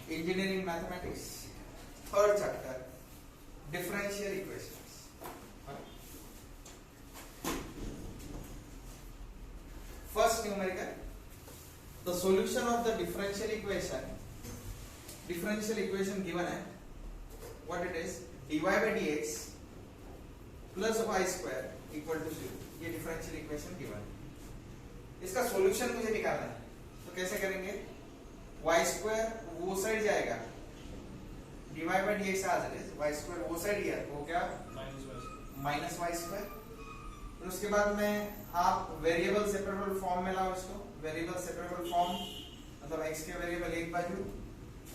Engineering Mathematics, third chapter, differential equations. First numerical, the solution of the differential equation given है, what it is, dy by dx plus y square equal to 0. ये differential equation given है. इसका solution मुझे निकालना है, तो कैसे करेंगे? y square वो साइड जाएगा, dy by dx as it is, y square वो साइड गया, वो क्या माइनस y square. फिर उसके बाद में आप वेरिएबल सेपरेबल फॉर्म में लाओ इसको. वेरिएबल सेपरेबल फॉर्म मतलब x के वेरिएबल एक बाजू,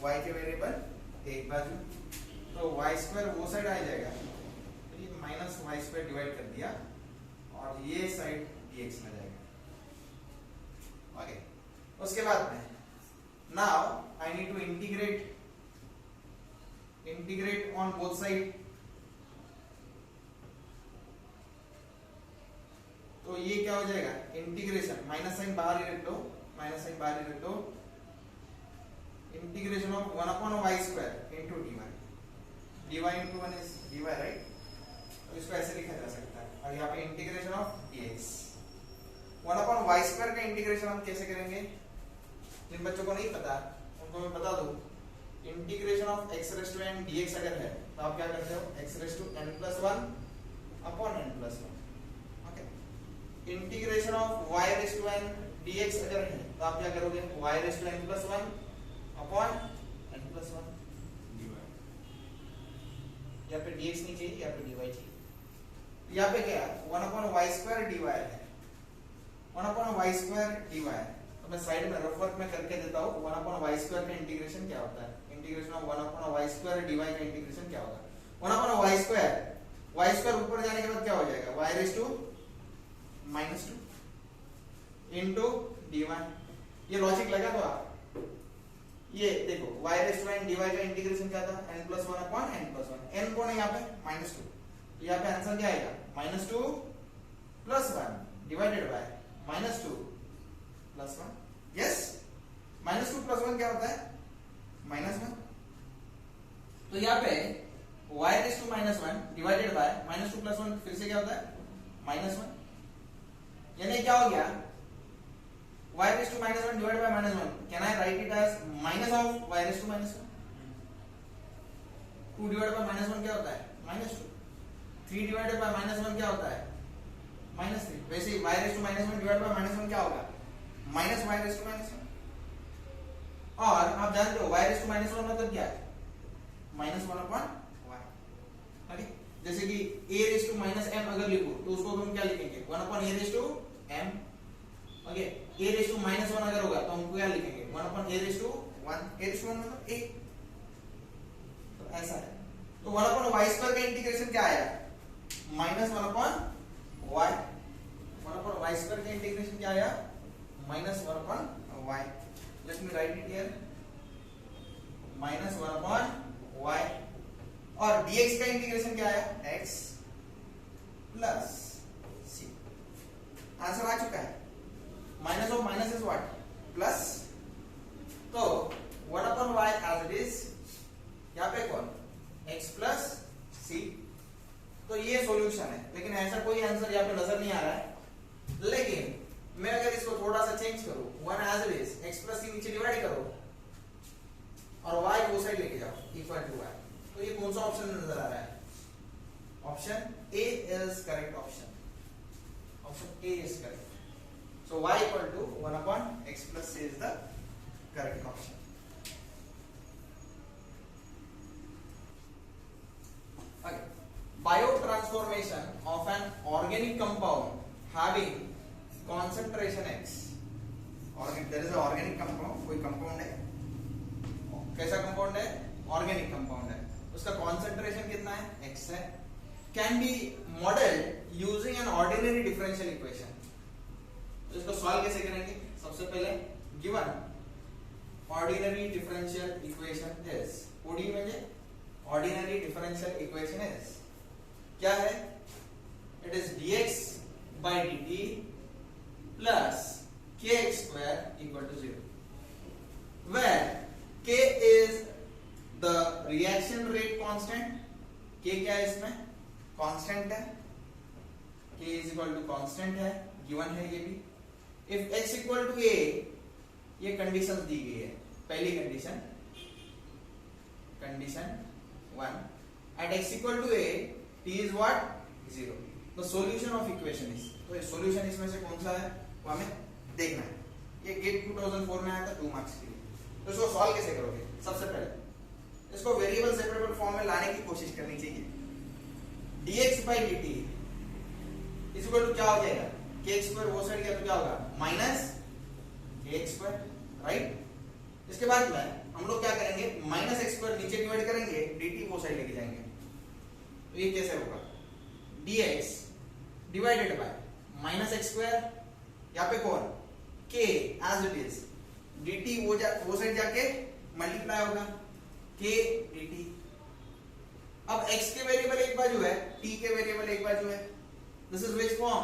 y के वेरिएबल एक बाजू, तो y स्क्वायर वो साइड आ जाएगा, तो ये माइनस y स्क्वायर डिवाइड कर दिया और ये साइड dx में जाएगा. ओके, उसके बाद में now I need to integrate on both side. तो ये क्या हो जाएगा? इंटीग्रेशन, माइनस साइन बाहर ही रख दो, integration of 1 upon y square into dy. dy into 1 is dy, right? तो इसको ऐसे लिखा जा सकता है. और यहाँ पे integration of dx 1 upon y square का इंटीग्रेशन हम कैसे करेंगे? जिन बच्चों को नहीं पता उनको मैं बता दूं. Integration of x raised to n dx अगर है तो आप क्या करते हो? x raised to n plus 1 upon n plus 1. Integration of y raised to n dx अगर है तो आप क्या करोगे? y raised to n plus 1 upon n plus 1 dy. यहाँ पे dx नहीं चाहिए, यहाँ पे dy चाहिए. यहाँ पे क्या 1 upon y square dy है, 1 upon y square dy. तो मैं साइड में रफ वर्क में करके देता हूँ. 1 upon y square का इंटीग्रेशन क्या होता है? Integration of 1 upon y square dy का इंटीग्रेशन क्या होगा? 1 upon y square ऊपर जाने के बाद क्या हो जाएगा? y raised to -2 into dy. ये लॉजिक लगा तो आप ये देखो y raised to n dy का इंटीग्रेशन क्या था? n plus 1 upon n plus 1. n कौन है यहाँ पे? -2. यहाँ पे आंसर क्या आएगा? -2 plus 1 divided by -2 plus 1. Yes, -2 plus 1 क्या होता है? -1. तो यहाँ पे y raised to -1 divided by -2 plus 1 फिर से क्या होता है? -1. यानी क्या हो गया? y raised to -1 divided by -1. Can I write it as minus of y raised to -1? 2 divided by -1 क्या होता है? -2. 3 divided by -1 क्या होता है? -3. वैसे ही y raised to -1 divided by -1 क्या होगा? minus y raised to -1. और आप जानते हो y raised to -1 मतलब क्या है? -1 upon y. ओके, जैसे कि a raised to -m अगर लिखो तो उसको हम क्या लिखेंगे? 1 upon a raised to m. Okay, a raised to -1 अगर होगा तो हम क्या लिखेंगे? 1 upon a raised to 1. a raised to 1 मतलब a. तो ऐसा है. तो 1 upon y square का इंटीग्रेशन क्या आया? -1 upon y. 1 upon y square का इंटीग्रेशन क्या आया? -1 upon y. Let me write it here. -1 upon y. और dx का इंटीग्रेशन क्या आया? x plus c. आंसर आ चुका है. Minus of minus is what? Plus. तो 1 upon y as it is. यहाँ पे कौन? x plus c. तो ये सॉल्यूशन है, लेकिन ऐसा कोई आंसर यहाँ पे नजर नहीं आ रहा है. लेकिन मैं अगर इसको थोड़ा सा चेंज करूं, 1 as it is, x plus c नीचे डिवाइड करो और y को साइड लेके जाओ इक्वल टू y. तो ये कौन सा ऑप्शन नजर आ रहा है? Option A is correct option. Option A is correct. So y equal to 1 upon x plus c is the correct option. Okay. Biotransformation of an organic compound having concentration x. There is an organic compound. कोई compound है. कैसा compound है? Organic compound है. उसका concentration कितना है? x है. Can be modelled using an ordinary differential equation. तो इसको सॉल्व कैसे करेंगे? सबसे पहले given ordinary differential equation is, OD म्हणजे ऑर्डिनरी डिफरेंशियल इक्वेशन इज क्या है? It is dx by dt plus kx square equal to 0, where k is constant, k क्या है इसमें कांस्टेंट है, k is equal to constant है, given है ये भी। If x equal to a, ये कंडीशन दी गई है, पहली condition, condition 1 at x equal to a t is what 0, the solution of equation is, तो ये सॉल्यूशन इसमें से कौन सा है वो हमें देखना है। ये गेट 2004 में आया था 2 मार्क्स के लिए। तो इसको सॉल्व कैसे करोगे? सबसे पहले इसको वेरिएबल सेपरेबल फॉर्म में लाने की कोशिश करनी चाहिए। dx by dt is equal to क्या हो जाएगा, kx स्क्वायर वो साइड गया तो क्या होगा माइनस kx स्क्वायर, राइट। इसके बाद में हम लोग क्या करेंगे, माइनस x स्क्वायर नीचे डिवाइड करेंगे, dt वो साइड लेके जाएंगे, तो ये कैसे होगा, dx divided by minus x square, यहाँ पे कौन k as it is, dt वो साइड जाके मल्टीप्लाई होगा k dt। अब x के वेरिएबल एक बाजू है, t के वेरिएबल एक बाजू है, this is which form,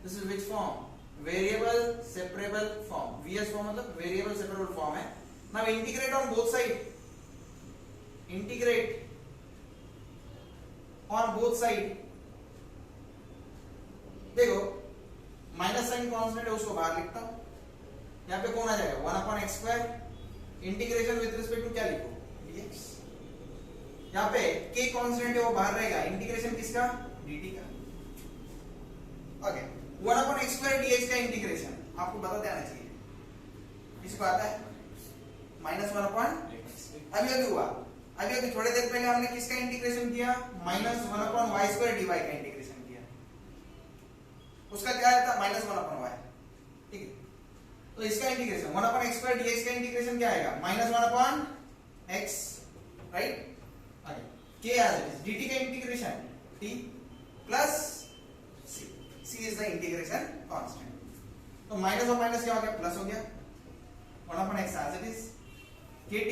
this is which form, variable separable form, vs form मतलब वेरिएबल सेपरेबल फॉर्म है। Now integrate on both side, integrate on both side, देखो माइनस साइन कांस्टेंट है उसको बाहर लिखता हूं, यहां पे कौन आ जाएगा 1 upon x square, integration with respect to क्या लिखो dx, यहां पे k कांस्टेंट है वो बाहर रहेगा, इंटीग्रेशन किसका dt का, okay 1 upon x square dx का इंटीग्रेशन आपको बता देना चाहिए, किसको आता है माइनस 1 अपॉन, अभी हुआ, अभी थोड़ी देर पहले हमने किसका इंटीग्रेशन किया, minus 1 upon y square dy का इंटीग्रेशन किया, उसका क्या आया था माइनस 1 अपॉन y, ठीक है। तो इसका integration 1 upon x square dx का इंटीग्रेशन क्या आएगा माइनस 1 अपॉन x, राइट, आगे k as it is, dt का integration t plus c, c is the integration constant, तो माइनस और माइनस क्या हो गया प्लस हो गया, 1 upon x as it is kt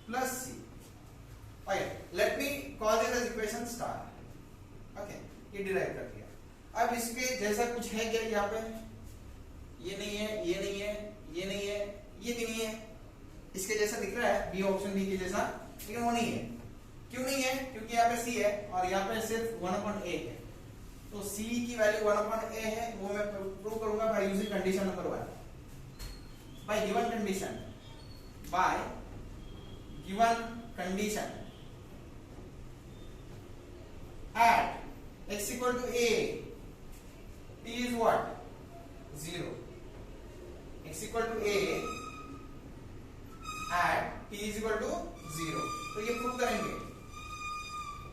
plus c, okay let me call this as equation star, okay ये derive कर दिया। अब इसके जैसा कुछ है क्या यहाँ पे, ये नहीं है, ये नहीं है, ये नहीं है, ये भी नहीं है, इसके जैसा दिख रहा है बी ऑप्शन बी के जैसा, लेकिन वो नहीं है, क्यों नहीं है, क्योंकि यहाँ पे c है और यहाँ पे सिर्फ 1 अपॉन a है, तो c की वैल्यू 1 अपॉन a है, वो मैं प्रूव करूंगा by using condition number 1, bye given condition, bye given condition at x equal to a, t is what 0, x equal to a at t is equal to 0, तो ये prove करेंगे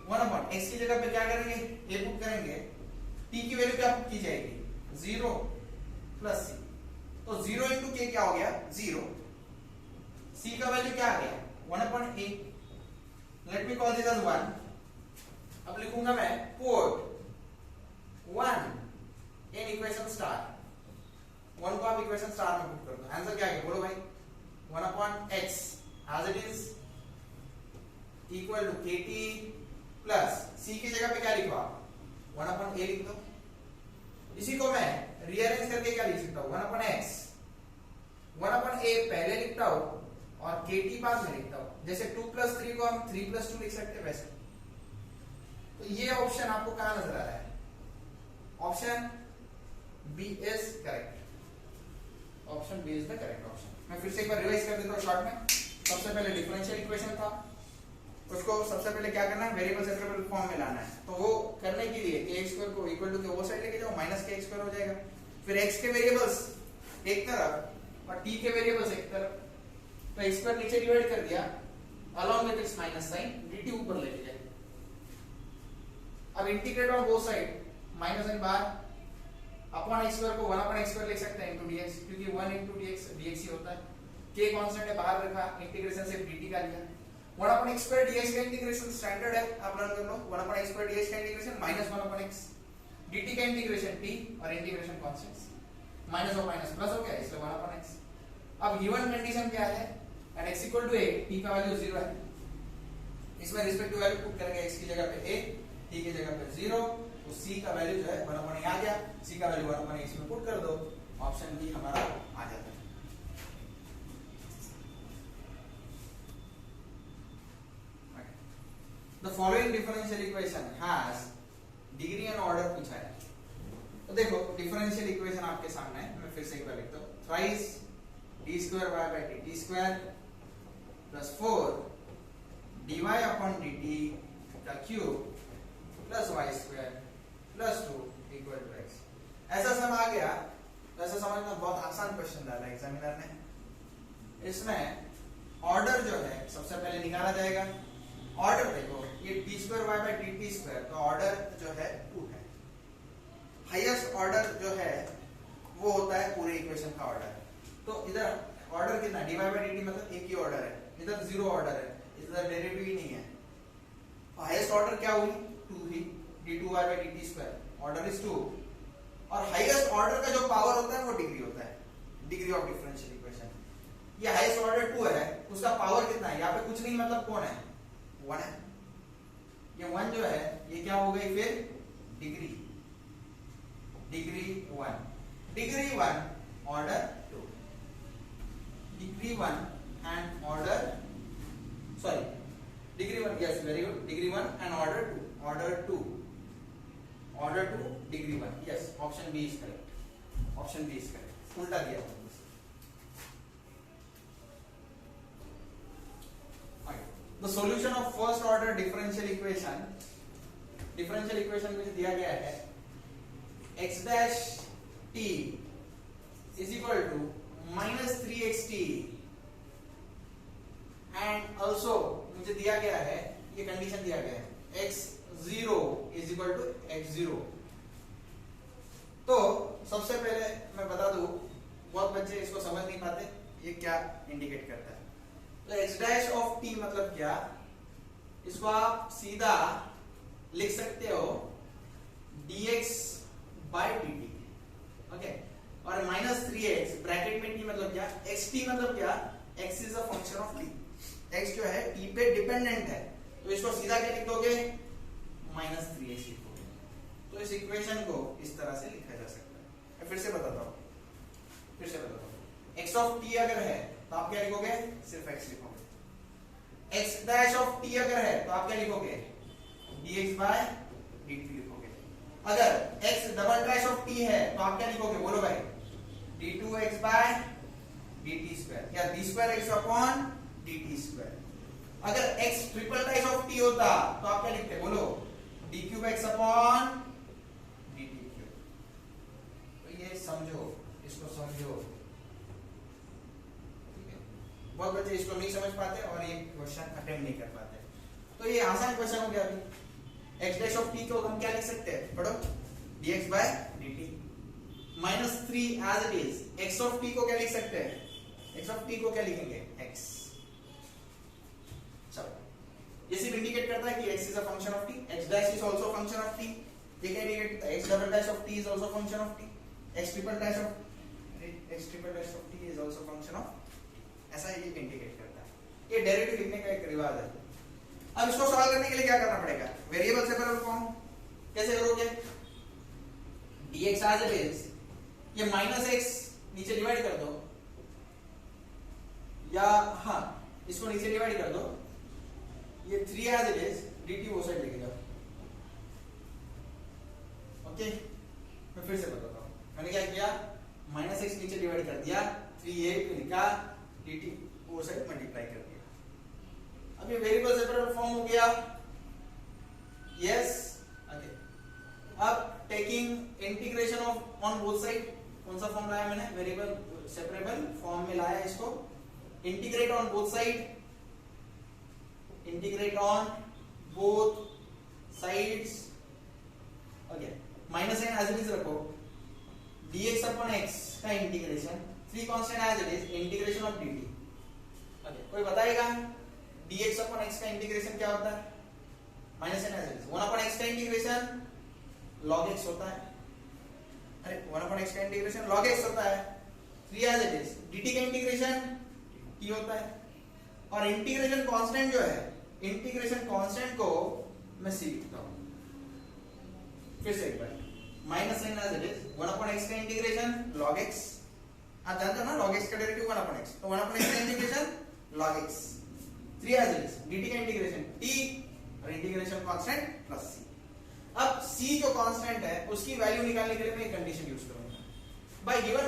1 upon x की जगह पे क्या करेंगे a put करेंगे, t की वैल्यू क्या पुट की जाएगी 0 प्लस c, तो 0 इंटू k क्या हो गया 0, c का वैल्यू क्या आ गया 1 upon a, let me call this as 1, अब लिखूंगा मैं पुट 1 इन इक्वेशन स्टार, 1 को आप इक्वेशन स्टार में पुट कर दो, आंसर क्या है बोलो भाई 1 upon x as it is equal to kt plus c की जगह पे क्या लिखो आप 1 अपॉन a लिख दो, इसी को मैं रीअरेंज करके क्या लिख सकता हूं 1 अपॉन x, 1 अपॉन a पहले लिखता हूं और kt बाद में लिखता हूं, जैसे 2 प्लस 3 को हम 3 प्लस 2 लिख सकते हैं वैसे। तो ये ऑप्शन आपको कहां नजर आ रहा है, option B is correct, option B is the correct option. मैं फिर से एक बार रिवाइज कर देता हूं शॉर्ट में। सबसे पहले डिफरेंशियल इक्वेशन था, उसको सबसे पहले क्या करना है वेरिएबल सेपरेबल फॉर्म में लाना है, तो वो करने के लिए kx स्क्वायर को इक्वल टू के वो साइड लेके जाओ, माइनस kx स्क्वायर हो जाएगा, फिर x के वेरिएबल्स एक तरफ और t के वेरिएबल्स एक तरफ, तो x स्क्वायर नीचे डिवाइड कर दिया along with its minus sign, dt ऊपर लेके जाए। अब integrate on both side, minus sign बाहर, अपॉन x स्क्वायर को 1 अपॉन x स्क्वायर लिख सकते हैं इनटू dx, क्योंकि 1 इनटू dx ही होता है, k कांस्टेंट है बाहर रखा, इंटीग्रेशन से dt का लिया, 1 अपॉन x स्क्वायर dx का इंटीग्रेशन स्टैंडर्ड है, आप लर्न कर लो, 1 अपॉन x स्क्वायर dx का integration minus 1 upon x, dt का इंटीग्रेशन t और इंटीग्रेशन कांस्टेंट्स, माइनस और माइनस प्लस हो गया, इसलिए 1 अपॉन x। अब गिवन कंडीशन क्या है, at x equal to a, t का वैल्यू 0 है, इसमें रिस्पेक्टिव वैल्यू पुट करेंगे, x की जगह पे a, t की जगह पे 0, तो c का वैल्यू जो है 1 अपॉन a आ गया, c का वैल्यू 1 अपॉन a इसमें पुट कर दो, ऑप्शन बी हमारा आ जाता है। The following differential equation has degree and order पूछा है। तो देखो डिफरेंशियल इक्वेशन आपके सामने है, मैं फिर से एक बार लिखता हूं। Thrice d square Y by d t square plus 4 dy upon dt का cube plus y square plus 2 equal to x। ऐसा सब आ गया तो ऐसा समझना बहुत आसान क्वेश्चन डाला एग्जामिनर ने। इसमें ऑर्डर जो है सबसे पहले निकाला जाएगा। ऑर्डर देखो ये d square Y by d t square, तो ऑर्डर जो है 2 है। हाईएस्ट ऑर्डर जो है वो होता है पूरे इक्वेशन का ऑर्डर। तो इधर ऑर्डर कितना dy बाई dt मतलब एक ही ऑर्डर है, इधर 0 ऑर्डर है, इधर डेरिवेटिव ही नहीं है। हाईएस्ट ऑर्डर क्या हुई 2 ही, d2y by dt square, order is 2। और हाईएस्ट ऑर्डर का जो पावर होता है वो डिग्री होता है, डिग्री ऑफ डिफरेंशियल इक्वेशन। ये हाईएस्ट ऑर्डर 2 है, उसका पावर कितना है, यहाँ पे कुछ नहीं मतलब कौन है 1 है। ये 1 जो है ये क्या हो गई फिर degree, degree 1, degree 1 order 2, degree 1 and order sorry degree 1, yes very good, degree 1 and order 2, order 2, order 2 degree 1, yes option B is correct, option B is correct, उल्टा दिया। The solution of first order differential equation में दिया गया है x dash t is equal to minus 3xt and also मुझे दिया गया है, ये कंडीशन दिया गया है x0 is equal to x0। तो सबसे पहले मैं बता दूं, बहुत बच्चे इसको समझ नहीं पाते ये क्या इंडिकेट करता है। तो x dash of t मतलब क्या, इसको आप सीधा लिख सकते हो dx by dt, ओके। और माइनस 3x ब्रैकेट में t मतलब क्या, xt मतलब क्या, x is a function of t, x जो है t पे डिपेंडेंट है, तो इसको सीधा क्या लिख दोगे माइनस 3x लिखोगे। तो इस इक्वेशन को इस तरह से लिखा जा सकता है। मैं फिर से बताता हूँ, x of t अगर है तो आप क्या लिखोगे, सिर्फ x लिखोगे। x dash of t अगर है तो आप क्या लिखोगे dx by dt लिखोगे। अगर x double dash of t है तो आप क्या लिखोगे, बोलो भाई d2x by dt स्क्वायर या d square x upon dt square. अगर x triple dash of t होता तो आप क्या लिखते, बोलो d cube x upon dt cube. तो ये समझो, इसको समझो, बहुत बच्चे इसको नहीं समझ पाते और ये क्वेश्चन अटेम्प्ट नहीं कर पाते। तो ये आसान क्वेश्चन हो गया। अभी x डैश ऑफ t को हम क्या लिख सकते हैं, पढ़ो dx by dt minus 3 as it is. x of t को क्या लिख सकते हैं, x ऑफ t को क्या लिखेंगे x। चलो ये सिर्फ इंडिकेट करता है कि x is a function of t, x dash is also function of t। ये क्या इंडिकेट करता है, x double dash of t is also function of t, x triple dash of t is also function of, ऐसा ये indicate करता है। ये derivative लिखने का एक रिवाज है। अब इसको सॉल्व करने के लिए क्या करना पड़ेगा, वेरिएबल सेपरेबल फॉर्म कैसे करोगे, dx एज इट इज, ये माइनस x नीचे डिवाइड कर दो, या हाँ इसको नीचे डिवाइड कर दो, ये 3 एज इट इज, dt वो साइड लेके जाओ। ओके मैं फिर से बताता हूँ, मैंने क्या किया, माइनस x नीचे डिवाइड कर दिया, 3a पे लिखा, dt वो साइड मल्टीप्लाई कर दिया। अब ये वेरिएबल सेपरेबल फॉर्म हो गया, यस ओके। अब taking integration of on both side, कौन सा फॉर्म लाया मैंने, वेरिएबल सेपरेबल फॉर्म में लाया इसको। Integrate on both side, integrate on both sides, okay. Minus sign as it is रखो, dx अपॉन x का integration, 3 constant as it is, integration of dt, okay. कोई बताएगा dx अपॉन x का इंटीग्रेशन क्या होता है, minus sign as it is, 1 upon x का इंटीग्रेशन log x होता है, अरे 1 अपॉन x का इंटीग्रेशन log x होता है, 3 एज इट इज, dt का इंटीग्रेशन t होता है। और इंटीग्रेशन कांस्टेंट जो है, इंटीग्रेशन कांस्टेंट को मैं c लिखता हूं, फिर से एक बार, minus sign as it is, 1 upon x का इंटीग्रेशन log x, आप जानते हो ना log x का डेरिवेटिव 1 अपॉन x, तो 1 अपॉन x का integration log x, 3 as it is, dt का इंटीग्रेशन t और इंटीग्रेशन कांस्टेंट प्लस सी। अब सी जो कांस्टेंट है उसकी वैल्यू निकालने के लिए मैं एक कंडीशन यूज करूंगा। बाय गिवन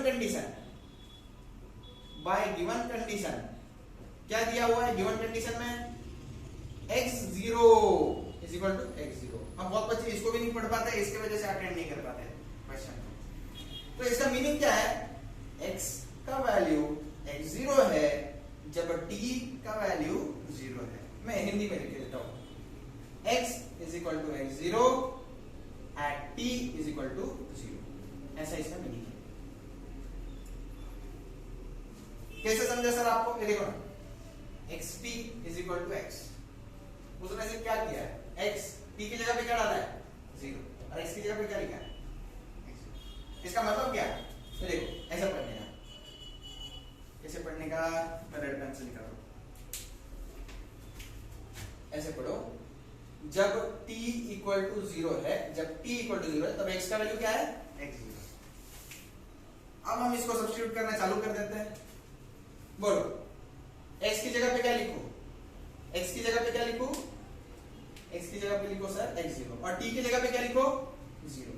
कंडीशन क्या दिया हुआ है गिवन कंडीशन में, x0 is equal to x0। अब बहुत बच्चे इसको भी नहीं पढ़ पाते, इसके वजह से अटेंड नहीं कर पाते क्वेश्चन। तो इसका मीनिंग क्या है, x का वैल्यू x0 है जब t का वैल्यू 0 है। मैं हिंदी में लिख देता हूं, x is equal to x0 at t is equal to 0, ऐसा इसका मीनिंग है। कैसे समझा सर आपको, ये देखो ना, xt is equal to x, उसने से क्या किया है, x t की जगह पे क्या डाला है 0 और x की जगह पे क्या लिखा है x। इसका मतलब क्या है, तो देखो ऐसा पढ़ने का, कैसे पढ़ने का, मैं रेड पेन से लिखा हूं, ऐसे पढ़ो, जब t इक्वल टू 0 है, जब t इक्वल टू 0 है तब x का वैल्यू क्या है x0। अब हम इसको सब्स्टिट्यूट करना चालू कर देते हैं। बोलो x की जगह पे क्या लिखूं, x की जगह पे क्या लिखूं, x की जगह पे लिखो सर x0 और t की जगह पे क्या लिखो 0।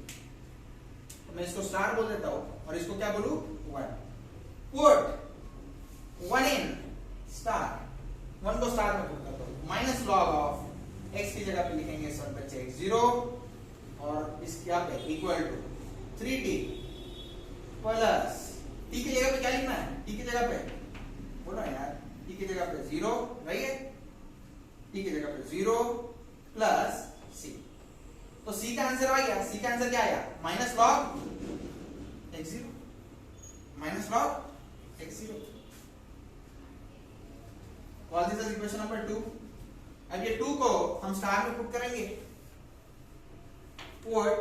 तो मैं इसको स्टार बोल देता हूं और इसको क्या बोलूं 1। पुट 1 इन स्टार, 1 को स्टार में पुट करता हूं, माइनस लॉग ऑफ x की जगह पे लिखेंगे सब बच्चे x0 और इस क्या पे equal to 3t plus t की जगह पे क्या लिखना है, t की जगह पे बोलो यार, t की जगह पे 0 वही है, t की जगह पे 0 प्लस c। तो c का आंसर आ गया, c का आंसर क्या आया minus log x0, minus log x0। What is the equation number 2? अब ये 2 को हम स्टार में पुट करेंगे, put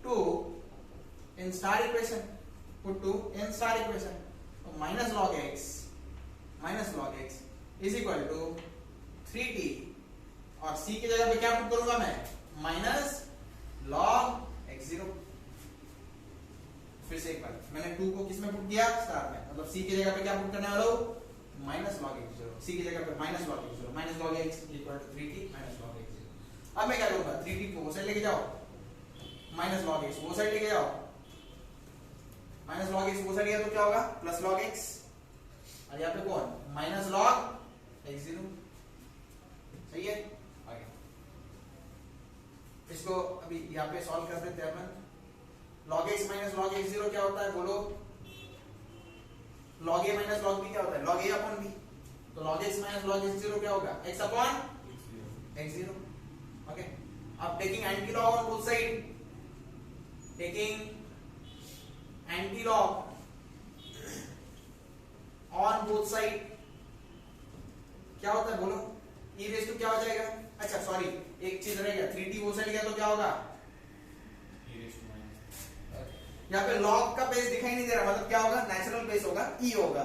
2 in star equation, put 2 in star equation, तो minus log x is equal to 3t और c की जगह पे क्या पुट करूंगा मैं माइनस लॉग x0। फिर से एक बार, मैंने 2 को किस में पुट किया स्टार में, मतलब c की जगह पे क्या पुट करने वाला हूं माइनस लॉग x0, c की जगह पे minus log x0, minus log x equal to 3t minus log x0। अब मैं क्या करूंगा 3t को वो साइड लेके जाओ, माइनस लॉग x वो साइड लेके जाओ, माइनस लॉग x वो साइड गया तो क्या होगा प्लस लॉग x और यहाँ पे कौन माइनस लॉग x0। सही है, आगे इसको अभी यहाँ पे सॉल्व कर देते हैं अपन। log x minus log x0 क्या होता है बोलो, log a minus log b क्या होता है log a अपॉन b, तो log x minus log x0 क्या होगा x अपॉन x0। ओके, अब taking anti log on both side, taking anti log on both side क्या होता है बोलो, e रेज टू क्या हो जाएगा, अच्छा सॉरी एक चीज रह गया, 3t वो साइड गया तो क्या होगा यहाँ पे log का बेस दिखाई नहीं दे रहा, मतलब क्या होगा नेचुरल बेस होगा e होगा,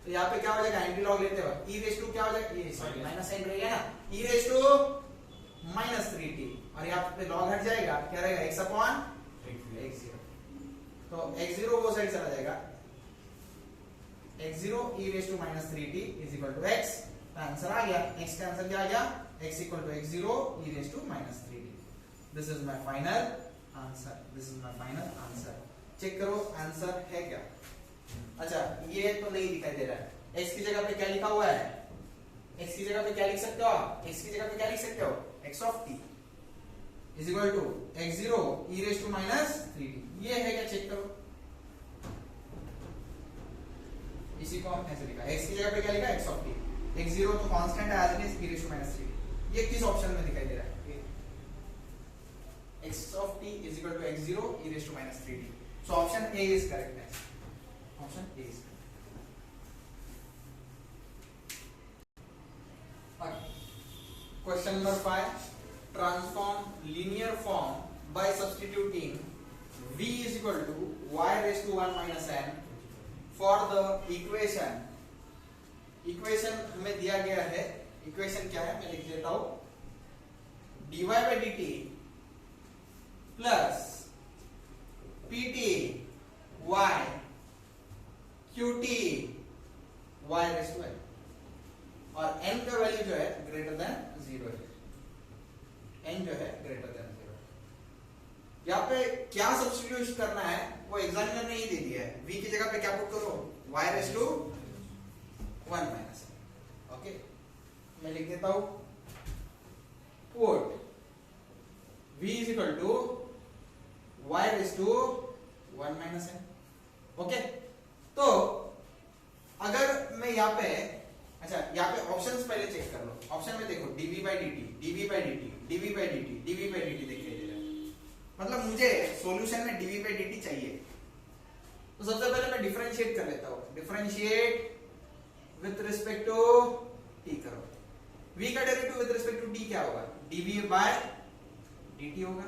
तो यहाँ पे क्या हो जाएगा एंटी लॉग लेते वक्त e रेज टू क्या हो जाएगा, ये सॉरी माइनस साइन रहेगा ना, e raise to minus 3t और यहाँ पे log हट जाएगा, क्या रहेगा x अपॉन x0, तो x0 वो साइड चला जाएगा, x0 e raise to minus 3t is equal to x। Answer आ गया, x का आंसर क्या आ गया x equal to x0 e raise to minus 3t। This is my final answer, this is my final answer. Check करो answer है क्या। अच्छा ये तो नहीं दिखाई दे रहा है, x की जगह पे क्या लिखा हुआ है, x की जगह पे क्या लिख सकते हो आप, x की जगह पे क्या लिख सकते हो x of t is equal to x0 e raise to minus 3t, ये है क्या चेक करो, इसी को हम ऐसे लिखा, x की जगह पे क्या लिखा x ऑफ t, x0 तो कांस्टेंट है as it is e raise to minus 3t, ये किस ऑप्शन में दिखाई दे रहा है x of t is equal to x0 e raised to minus 3t, so option A is correct, option A is correct। Question number 5, transform linear form by substituting v is equal to y raised to 1 minus n for the equation हमें दिया गया है, equation क्या है मैं लिख देता हूं, dy by dt plus pt y qt y raise to n और n का वैल्यू जो है ग्रेटर देन 0 है। n जो है ग्रेटर देन 0। यहाँ पे क्या सब्स्टिट्यूट करना है वो एग्जामिनर ने ही दे दिया है। v की जगह पे क्या पुट करो, y raise to 1 minus. Okay, मैं लिख देता हूं put v is equal to y raise to 1 minus n। Okay, तो अगर मैं यहाँ पे, अच्छा यहाँ पे ऑप्शंस पहले चेक कर लो। ऑप्शन में देखो dv by dt, dv by dt, dv by dt, dv by dt दिखाई दे रहा है। मतलब मुझे सॉल्यूशन में dv बाई dt चाहिए। तो सबसे पहले मैं डिफरेंशिएट कर लेता हूँ। Differentiate with respect to t करो। v का derivative with respect to t क्या होगा, dv बाय dt होगा।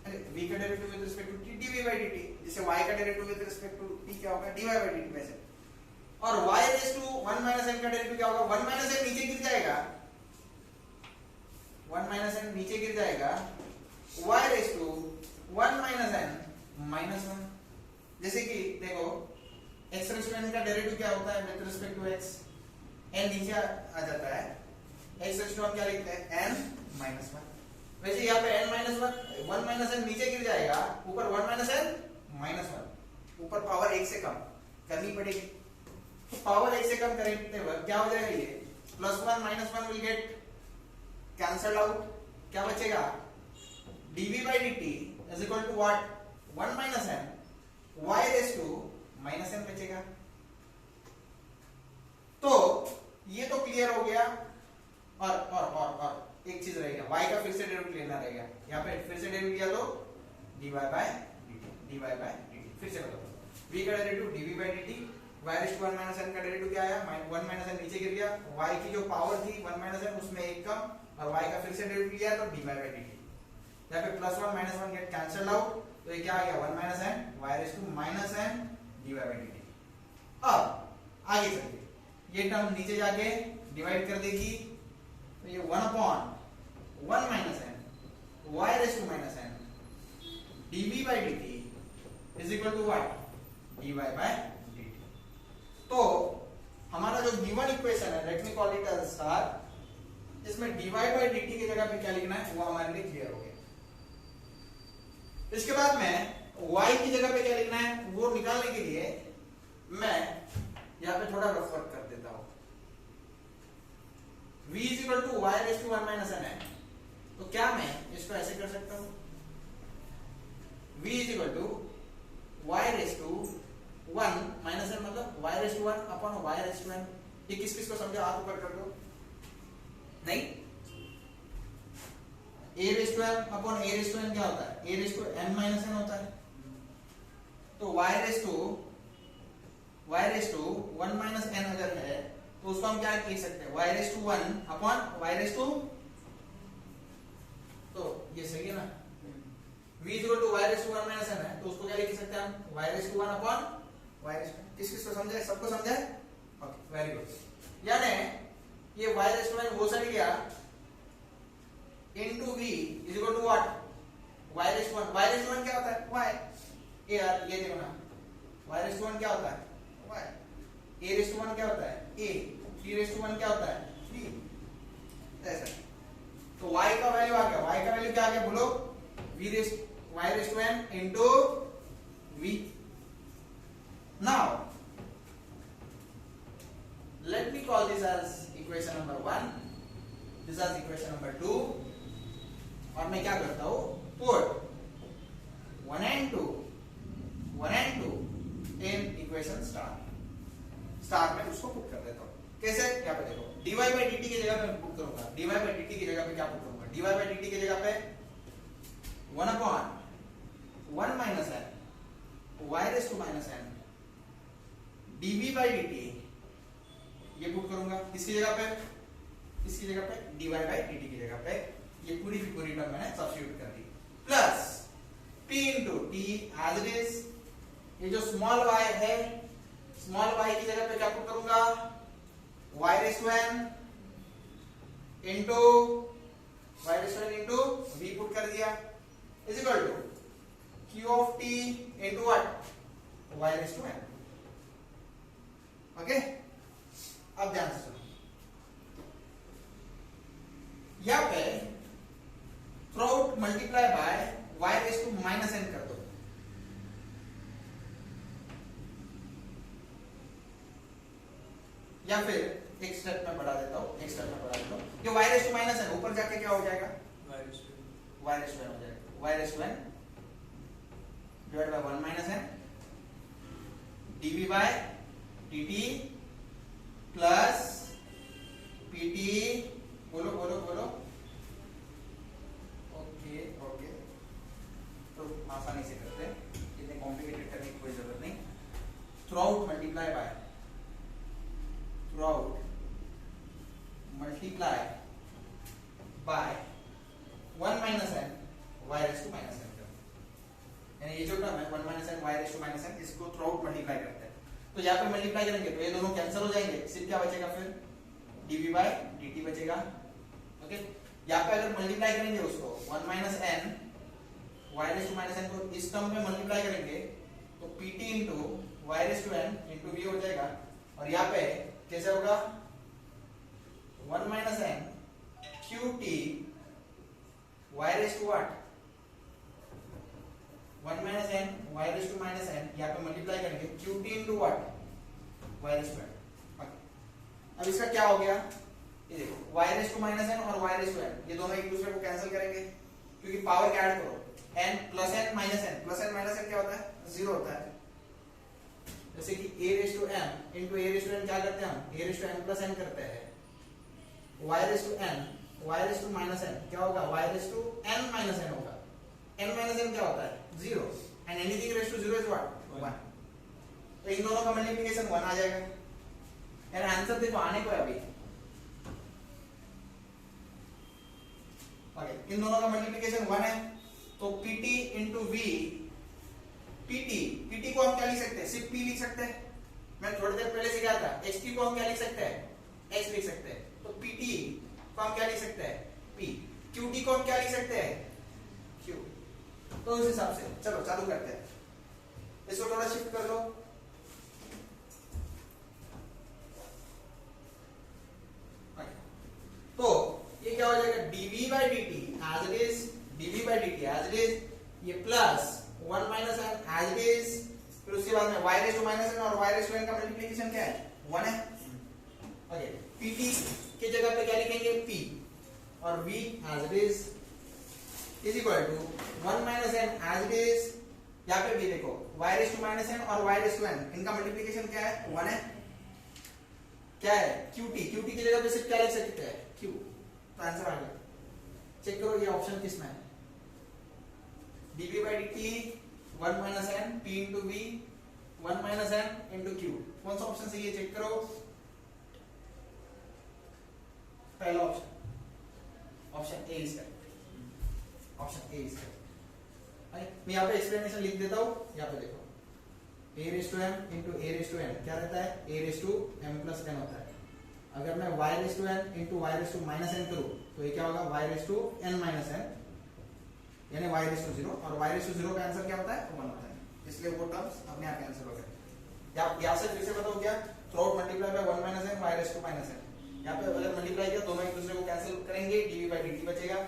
अरे v का derivative with respect to t dv by dt, जैसे y का derivative with respect to t क्या होगा, dy बाय dt में से। और y raise to 1 minus n का डेरिवेटिव क्या होगा, 1 माइनस n नीचे गिर जाएगा, 1 माइनस n नीचे गिर जाएगा, y raise to 1 minus n minus 1। जैसे कि देखो x रेज़ टू n का डेरिवेटिव क्या होता है with respect to x, n नीचे आ जाता है, x रेज़ टू हम क्या लिखते हैं n माइनस 1। वैसे यहाँ पे n माइनस 1 माइनस n नीचे गिर जाएगा, ऊपर 1 माइनस n माइनस 1, ऊपर पावर 1 से कम करनी पड़ेगी। तो पावर 1 से कम करते वक्त क्या हो जाएगा, ये +1 minus 1 will get cancelled out. क्या बचेगा, dv by dt is equal to what, 1 minus n, y raise to minus n बचेगा। तो ये तो क्लियर हो गया। और एक चीज रहेगा, y का फिर से डेरिवेटिव लेना रहेगा। यहाँ पे फिर से डेरिवेटिव लिया तो dy by dt फिर से बताओ, v का derivative dv by dt, y raise to 1 minus n का डेरिवेटिव क्या आया, 1 माइनस n नीचे गिर गया, y की जो पावर थी 1 माइनस n उसमें एक कम, और y का फिर से डेरिवेटिव लिया तो dy by dt। यहाँ पे +1 माइनस 1 गेट कैंसल्ड आउट, तो ये क्या आ गया 1 minus n, y raise to minus n dy by dt। अब आगे चलिए, ये टर्म नीचे जाके डिवाइड कर देगी, तो ये 1 upon 1 minus n y raise to minus n dv by dt is equal to what, dy by dt। तो हमारा जो गिवन इक्वेशन है, let me call it as star, इसमें dy by dt की जगह पे क्या लिखना है वो हमारे लिए क्लियर हो गया। इसके बाद में y की जगह पे क्या लिखना है वो निकालने के लिए मैं यहाँ पे थोड़ा रफ वर्क कर देता हूं। v is equal to y raise to 1 minus n है, तो क्या मैं इसको ऐसे कर सकता हूं, v is equal to y raise to 1 minus n, मतलब y raise to 1 upon y raise to n। ये किस किस को समझा, हाथ ऊपर कर दो। नहीं, a raise to m upon a raise to n क्या होता है, a raise to m minus n होता है। तो y raise to 1 minus n अगर है तो उसको हम क्या लिख सकते हैं, y raise to 1 upon y raise to, तो ये सही है ना, v is equal to y raise to 1 minus n है, तो उसको क्या लिख सकते हैं हम, y raise to 1 upon y raise to. किस किस को समझा है, सबको समझा है, ओके वेरी गुड। यानी ये y रेज़ टू n वो साइड गया into v is equal to what, y raise to 1। y raise to 1 क्या होता है, y। यार ये देखो ना, y रेज़ टू 1 क्या होता है y, a रेज़ टू 1 क्या होता है a, 3 रेज़ टू 1 क्या होता है 3, ऐसा। तो y का वैल्यू आ गया, y का वैल्यू क्या आ गया बोलो, y raise to n into v। Now let me call this as equation number 1, this as equation number 2, और मैं क्या करता हूं, put 1 and 2 in equation star में उसको पुट कर देता हूं। कैसे, यहाँ पे देखो dy by dt की जगह पे पुट करूंगा, dy by dt की जगह पे क्या पुट करूंगा, dy by dt की जगह पे 1 upon 1 minus n y raise to minus n dv by dt ये पुट करूंगा। किसकी जगह पे, इसकी जगह पे dy by dt की जगह पे ये पूरी की पूरी टर्म मैंने सब्स्टिट्यूट कर दी, plus p into t as it is. ये जो स्मॉल y है, स्मॉल y की जगह पे क्या पुट करूंगा, y raise to n into y raise to n into v put कर दिया, is equal to q of t into what, y raise to n। Okay, अब ध्यान से सुनो, यहाँ पे या फिर एक स्टेप में बढ़ा देता हूँ, एक स्टेप में बढ़ा देता हूँ, जो y raise to minus n ऊपर जाके क्या हो जाएगा, y रेस टू n हो जाएगा, y raise to n divide by 1 minus n dv by dt plus pt, बोलो बोलो बोलो, ओके ओके, तो आसानी से करते हैं, इतने कॉम्प्लिकेटेड करने की कोई जरूरत नहीं, throughout multiply by, throughout multiply by 1 minus n y raised to minus n, यानी ये जो टर्म है 1 minus n y raised to minus n, इसको throughout मल्टीप्लाई करते हैं, तो यहाँ पे मल्टीप्लाई करेंगे तो ये दोनों कैंसिल हो जाएंगे, सिर्फ क्या बचेगा फिर dv by dt बचेगा, ओके। यहाँ पे अगर मल्टीप्लाई करेंगे उसको 1 minus n y raised to minus n को इस टर्म में मल्टीप्लाई करेंगे तो pt into y raised to n into v हो जाएगा, और यहाँ पे कैसे होगा 1 minus n qt y raised to what 1 minus n y raised to minus n, यहाँ पे मल्टीप्लाई करेंगे qt into what y raised to n, अब इसका क्या हो गया, ये देखो y raised to minus n और y raised to n ये दोनों एक दूसरे को कैंसिल करेंगे, क्योंकि पावर क्या ऐड करो, n plus n minus n, plus n minus n क्या होता है, जीरो होता है, जैसे कि a raise to m into a raise to n क्या करते हैं हम, a raise to m plus n करते हैं, y raise to n y raise to minus n क्या होगा, y raise to n minus n होगा, n माइनस n क्या होता है, zero, and anything raise to zero is what 1, तो इन दोनों का मल्टीप्लिकेशन 1 आ जाएगा, यानी आंसर देखो आने को है अभी, ओके, इन दोनों का मल्टीप्लिकेशन 1 है, तो pt इंटू v, pt को हम क्या लिख सकते हैं, सिर्फ p लिख सकते हैं, मैं थोड़ी देर पहले सिखाया था, xt को हम क्या लिख सकते हैं, x लिख सकते हैं, तो pt को हम क्या लिख सकते हैं, p, qt को हम क्या लिख सकते हैं, q, तो उस हिसाब से चलो चालू करते हैं, इसको थोड़ा शिफ्ट कर लो, तो ये क्या हो जाएगा dv by dt as it is, dv by dt as it is, ये plus 1 minus n as it is, फिर उसके बाद में y raised to minus n और y raised to n का मल्टीप्लिकेशन क्या है 1 है, ओके, pt की जगह पे क्या लिखेंगे p और v as it is is equal to 1 minus n as it is, यहाँ पे भी देखो y raised to minus n और y raised to n इनका मल्टीप्लिकेशन क्या है 1 है, क्या है qt की जगह पे सिर्फ क्या लिख सकते हैं q, तो आंसर आ गया, चेक करो ये ऑप्शन किसमें है, dv by dt 1 minus n p into v 1 minus n into q, कौन सा ऑप्शन सही है चेक करो, पहला option, option A is correct, option A is correct, मैं यहाँ पे एक्सप्लेनेशन लिख देता हूँ, यहाँ पे देखो a raised to m into a raised to n क्या रहता है, a raised to m plus n होता है, अगर मैं y raised to n into y raised to minus n करूँ तो ये क्या होगा y raised to n minus n, यानी y raised to 0, और y raised to 0 का आंसर क्या होता है 1 होता है, इसलिए वो टर्म्स अपने आप कैंसिल हो गए, यहाँ से फिर से बताओ क्या, throughout multiply by 1 minus n y raised to minus n, यहाँ पे अगर मल्टीप्लाई किया दोनों एक दूसरे को कैंसिल करेंगे, dv by dt बचेगा,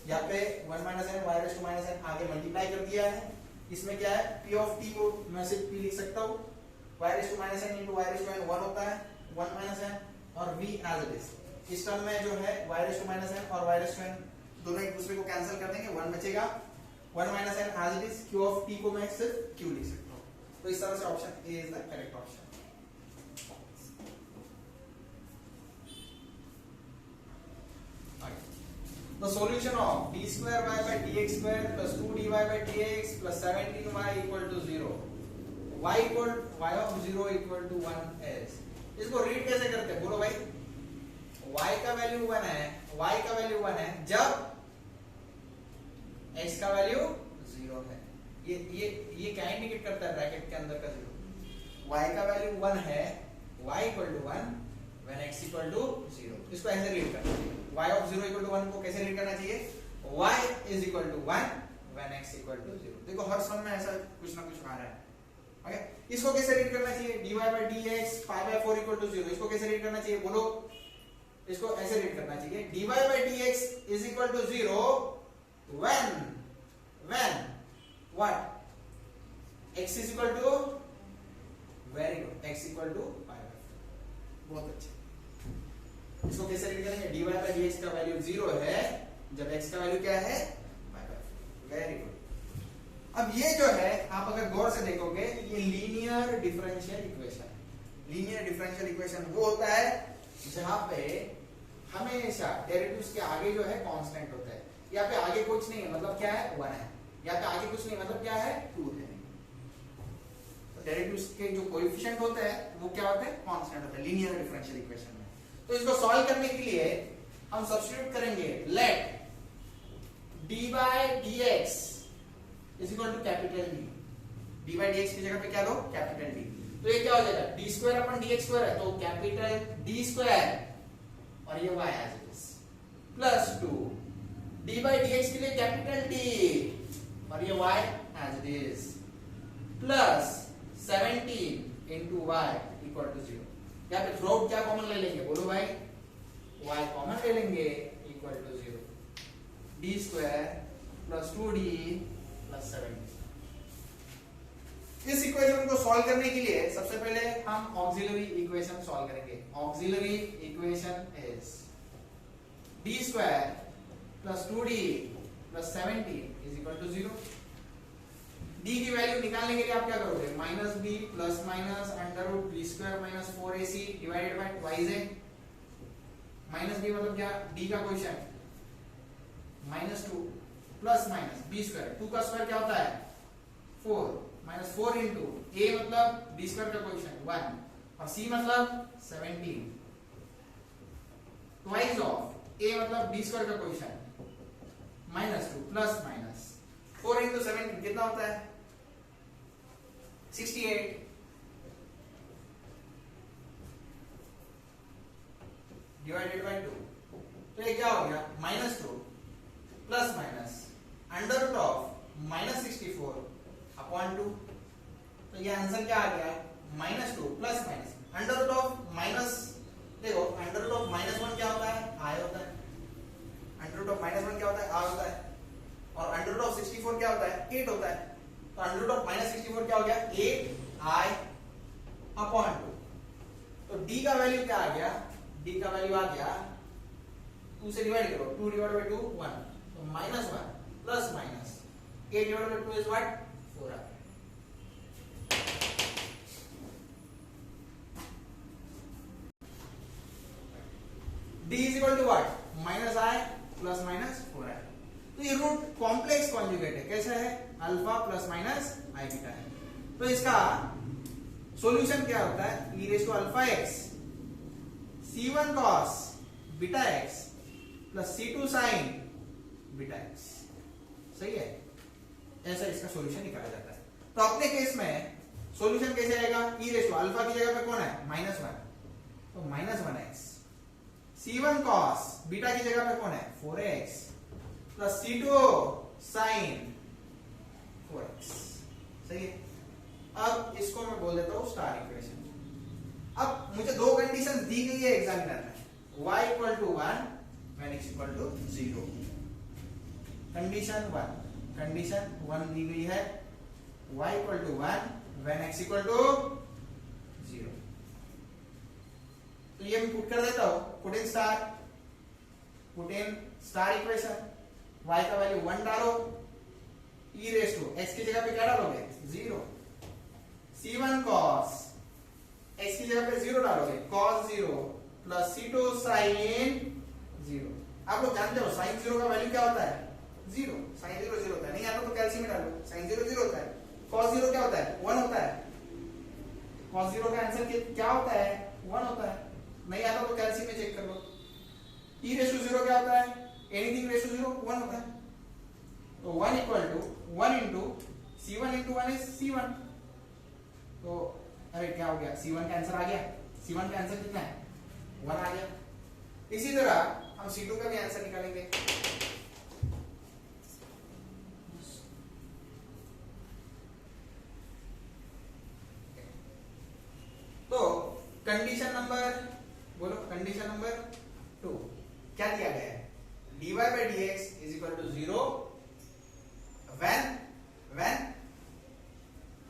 यहाँ पे 1 minus n y raised to minus n आगे मल्टीप्लाई कर दिया है, इसमें क्या है p of t को मैं सिर्फ p लिख सकता हूँ, y raised to minus n into y raised to n 1 होता है, 1 minus n और v as it is, इस टर्म में जो है y raised to minus n और y raised to n दोनों एक दूसरे को कैंसिल कर देंगे, 1 बचेगा, 1 minus n as it is, q of t को मैं सिर्फ q लिख सकता हूँ, तो इस तरह से option A is the correct option. The solution of d square y by dx square plus 2dy by dx plus 17y equal to 0, y of 0 equal to 1 is, इसको रीड कैसे करते हैं बोलो भाई, y का वैल्यू 1 है, y का value 1 है जब x का वैल्यू 0 है, ये क्या इंडिकेट करता है ब्रैकेट के अंदर का 0, y का वैल्यू 1 है, y equal to 1 when x equal to 0, इसको ऐसे रीड करना चाहिए, y of 0 equal to 1 को कैसे रीड करना चाहिए, y is equal to 1 when x equal to 0, देखो हर सम में ऐसा कुछ ना कुछ आ रहा है, ओके, इसको कैसे रीड करना चाहिए, dy by dx pi by 4 equal to 0, इसको कैसे रीड करना चाहिए बोलो, इसको ऐसे रीड करना चाहिए, dy by dx is equal to 0 when what, x is equal to, very good, x equal to pi by 4, बहुत अच्छे। इसको कैसे निकालेंगे? dy बाई dx का वैल्यू 0 है जब x का वैल्यू क्या है? Very good. अब ये जो है आप अगर गौर से देखोगे ये linear differential equation. Linear differential equation वो होता है जहां पे हमेशा डेरिवेटिव्स के आगे जो है कांस्टेंट होता है। यहाँ पे आगे कुछ नहीं है मतलब क्या है? 1 है। यहाँ पे आगे कुछ नहीं मतलब क्या है? 2 है। तो डेरिवेटिव्स के जो कोएफिशिएंट होते हैं वो क्या होते हैं? कांस्टेंट होते हैं लीनियर डिफरेंशियल इक्वेशन में। तो इसको सॉल्व करने के लिए हम सब्स्टिट्यूट करेंगे let dy dx is equal to capital D। dy dx की जगह पे क्या दो? Capital D। तो ये क्या हो जाएगा? d square upon dx square है तो कैपिटल D स्क्वायर और ये y as it is plus 2 dy dx के लिए कैपिटल D और ये y as it is plus 17 into y equal to 0। यहाँ पे थ्रू क्या कॉमन ले लेंगे? बोलो भाई, y कॉमन ले लेंगे equal to 0 d square plus 2d plus 17। इस इक्वेशन को सॉल्व करने के लिए सबसे पहले हम ऑक्सिलरी इक्वेशन सॉल्व करेंगे। Auxiliary equation is d square plus 2d plus 17 is equal to 0। d की वैल्यू निकालने के लिए आप क्या करोगे? Minus b plus minus under root b square minus 4ac divided by yj। Minus b मतलब क्या? d का quotient minus 2 plus minus b square, 2 का स्क्वायर क्या होता है? 4 माइनस 4 इंटू a मतलब b स्क्वायर का क्वोशिएंट 1 और c मतलब 17 ट्वाइस ऑफ a मतलब b स्क्वायर का quotient minus 2 plus minus 4 into 17 कितना होता है? 68 डिवाइडेड बाय 2। तो ये क्या हो गया? Minus 2 plus minus under root of minus 64 upon 2। तो ये आंसर क्या आ गया? Minus 2 plus minus under root of minus, देखो अंडर रूट ऑफ माइनस 1 क्या होता है? आई होता है। अंडर रूट ऑफ माइनस 1 क्या होता है? आ होता है। और अंडर रूट ऑफ 64 क्या होता है? 8 होता है। तो अंडर रूट ऑफ माइनस 64 क्या हो गया? 8i upon 2। तो d का वैल्यू क्या आ गया? d का वैल्यू आ गया 2 से डिवाइड करो, 2 डिवाइड बाय 2 1 तो minus 1 plus minus 8 divide by 2 is what? 4। d is equal to what? Minus i plus minus 4i। तो ये रूट कॉम्प्लेक्स कॉन्जुगेट है। कैसा है? Alpha plus minus i beta है। तो इसका सॉल्यूशन क्या होता है? e raise to alpha x c1 cos beta x plus c2 sin beta x। सही है? ऐसा इसका सॉल्यूशन निकाला जाता है। तो अपने केस में सॉल्यूशन कैसे आएगा? e रेज़ टू अल्फा की जगह पे कौन है? माइनस 1 तो minus 1x c1 cos beta की जगह पे कौन है? 4x plus c2 sin 4x। सही है? अब इसको मैं बोल देता हूं स्टार इक्वेशन। अब मुझे दो कंडीशन दी गई है एग्जामिनर में, y equal to 1 when x equal to 0। Condition 1 दी गई है y equal to 1 when x equal to 0। तो ये मैं पुट कर देता हूं, put in star equation. y का वैल्यू 1 डालो, e रेज़ टू x की जगह पे क्या डालोगे? 0। c1 cos x की जगह पे 0 डालोगे, cos 0 प्लस c2 sin 0। आप लोग जानते हो sin 0 का वैल्यू क्या होता है? 0। sin 0 0 होता है। नहीं आता तो कैल्सी में डालो, sin 0 0 होता है। cos 0 क्या होता है? 1 होता है। cos 0 का आंसर क्या होता है? 1 होता है। नहीं आता तो कैल्सी में चेक कर लो। e रेज़ टू 0 क्या होता है? एनीथिंग रेज़ टू 0 1 होता है। तो 1 equal to 1 into c1 into 1 is c1। तो अरे क्या हो गया? c1 का आंसर आ गया। c1 का आंसर कितना है? 1 आ गया। इसी तरह हम c2 का भी आंसर निकालेंगे। तो कंडीशन नंबर बोलो, कंडीशन नंबर 2 क्या दिया गया है? dy by dx is equal to 0 when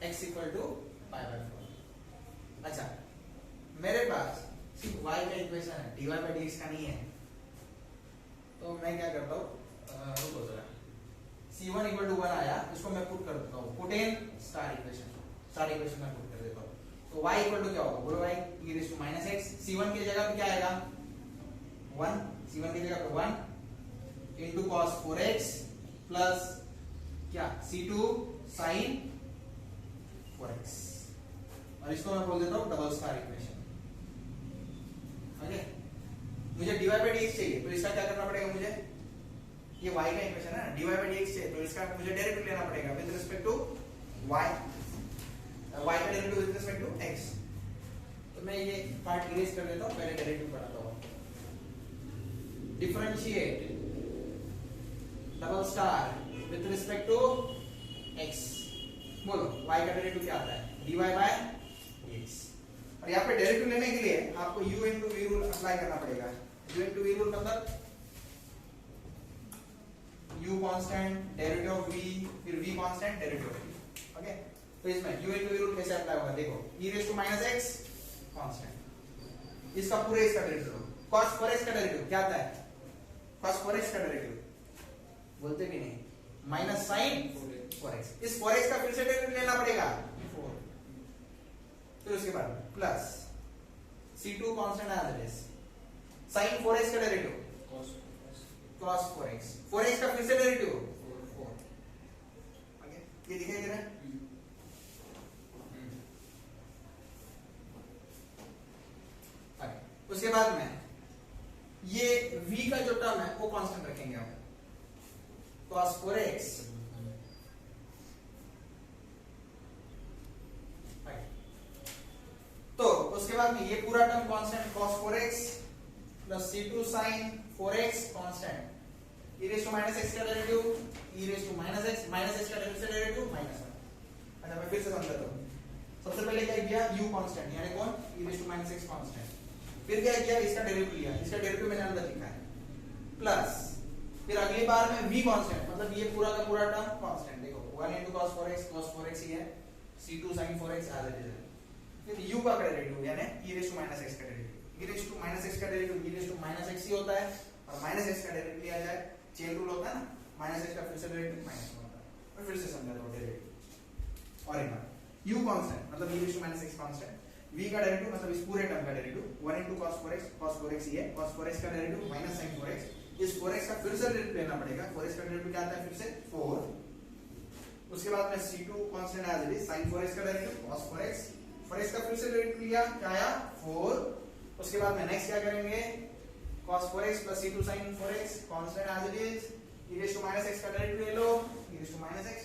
x equal to pi by 4। अच्छा, मेरे पास सिर्फ y का इक्वेशन है, dy by dx का नहीं है। तो मैं क्या करता हूँ, रुको जरा, c1 इक्वल टू 1 आया, इसको मैं पुट कर देता हूँ, पुट इन स्टार इक्वेशन में पुट कर देता हूँ। तो y इक्वल टू क्या होगा, बोलो भाई, e raise to minus x, c1 की जगह पे क्या आएगा 1, c1 की जगह पे 1 इनटू cos 4x प्लस क्या c2 sin 4x, और इसको मैं बोल देता हूँ डबल स्टार इक्वेशन। ओके, मुझे dy by dx चाहिए, तो इसका क्या करना पड़ेगा, मुझे ये y का इक्वेशन है ना, dy by dx चाहिए, तो इसका मुझे डेरिवेटिव लेना पड़ेगा with respect to y, y का derivative with respect to x। तो मैं ये पार्ट इरेज कर देता हूँ, पहले डेरिवेटिव पढ़ाता हूँ। Differentiate double star with respect to x, बोलो y का डेरिवेटिव क्या आता है, dy by dx। और यहाँ पे डेरिवेटिव लेने के लिए आपको u into v rule apply करना पड़ेगा। u into v रूल मतलब u constant, derivative of v, फिर v constant, derivative of v। Okay, तो इसमें u into v रूल कैसे अप्लाई होगा, देखो e raise to minus x constant, इसका पूरे इसका डेरिवेटिव लो, cos 4x का डेरिवेटिव क्या आता है, cos 4x का डेरिवेटिव बोलते भी नहीं, माइनस sin 4x, इस 4x का फिर से डेरिवेटिव लेना पड़ेगा 4, फिर उसके बाद plus c2 constant as it is, sin 4x का डेरिवेटिव cos 4x, 4x का फिर से डेरिवेटिव 4। ओके, ये दिखाई दे रहा है। उसके बाद में ये v का जो टर्म है वो कांस्टेंट रखेंगे हम, cos 4x तो उसके बाद में ये पूरा term constant cos 4x plus c2 sin 4x constant, e raise to minus x का derivative, e raise to minus x, minus x का डेरिवेटिव माइनस 1। अच्छा, मैं फिर से समझाता हूँ। सबसे पहले क्या किया, u कांस्टेंट यानी कौन, e raise to minus x constant, फिर क्या किया, इसका डेरिवेटिव लिया, इसका डेरिवेटिव मैंने अंदर लिखा है, प्लस फिर अगली बार में v कांस्टेंट, मतलब ये पूरा का पूरा टर्म कांस्टेंट, देखो 1 into cos 4x ही है, c2 sin 4x as it is है, फिर u का डेरिवेटिव यानी e raise to minus x का derivative, e raise to minus x का derivative e raise to minus x ही होता है, और माइनस x का डेरिवेटिव लिया जाए, चेन रूल होता है ना, माइनस x का फिर से डेरिवेटिव माइनस होता है। मैं फिर से समझा दो डेरिवेटिव, और एक बार u कांस्टेंट मतलब e raise to minus x constant, v का डेरिवेटिव मतलब इस पूरे टर्म का डेरिवेटिव 1 into cos 4x ही है, cos 4x का डेरिवेटिव माइनस sin 4x, इस 4x का फिर से डेरिवेटिव लेना पड़ेगा, 4x का डेरिवेटिव क्या आता है फिर से 4। उसके बाद में c2 constant as it is, sin 4x का डेरिवेटिव cos 4x, 4x का फिर से डेरिवेटिव लिया, क्या आया 4। उसके बाद में नेक्स्ट क्या करेंगे, cos 4x plus c2 sin 4x constant as it is, e raise to minus x का डेरिवेटिव ले लो, e raise to minus x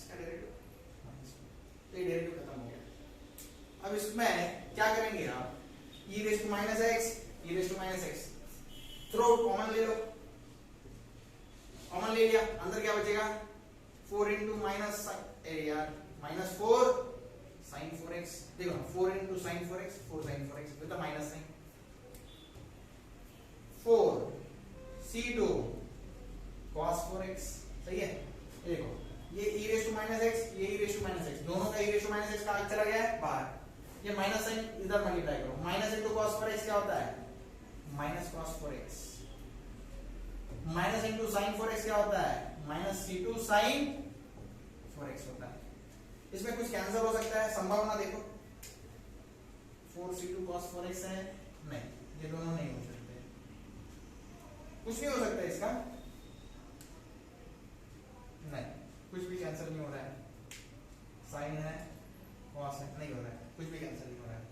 का डेरिवेटिव, तो ये डेरिवेटिव खत्म हो गया। अब इसमें क्या करेंगे आप, e raise to minus x through common ले लो, कॉमन ले लिया, अंदर क्या बचेगा 4 into माइनस यार माइनस 4 sin 4x, देखो 4 into sin 4x 4 sin 4x with the minus sign, 4 c2 cos 4x, सही है। देखो ये e raise to minus x, ये e raise to minus x, दोनों का e raise to minus x का चला गया है बाहर, ये माइनस साइन इधर मल्टीप्लाई करो, माइनस इनटू cos 4x क्या होता है minus cos 4x, minus into sin 4x क्या होता है माइनस c2 sin 4x होता है। इसमें कुछ कैंसिल हो सकता है, संभावना देखो 4c2 cos 4x है, नहीं ये दोनों नहीं हो सकते, कुछ नहीं हो सकता इसका, नहीं कुछ भी कैंसिल नहीं हो रहा है, साइन है cos है, नहीं हो रहा है, कुछ भी कैंसिल नहीं हो रहा है।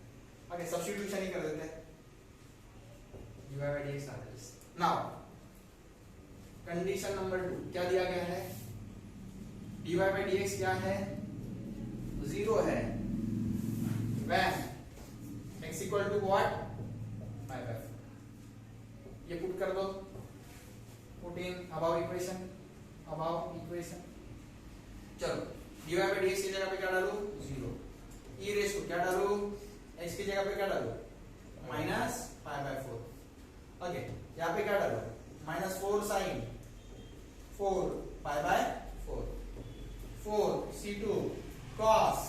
ओके, सब्स्टिट्यूशन ही कर देते हैं, dy by dx आता है। नाउ कंडीशन नंबर 2 क्या दिया गया है, dy by dx क्या है 0 है when x equal to what 5f, ये पुट कर दो, पुट इन अबाव इक्वेशन, चलो dy by dx की जगह पे क्या डालू 0, e रेज़ टू क्या डालू x की जगह पे क्या डालू माइनस 5/4, ओके यहाँ पे क्या डालू minus 4 sin 4 5/4, 4 c2 cos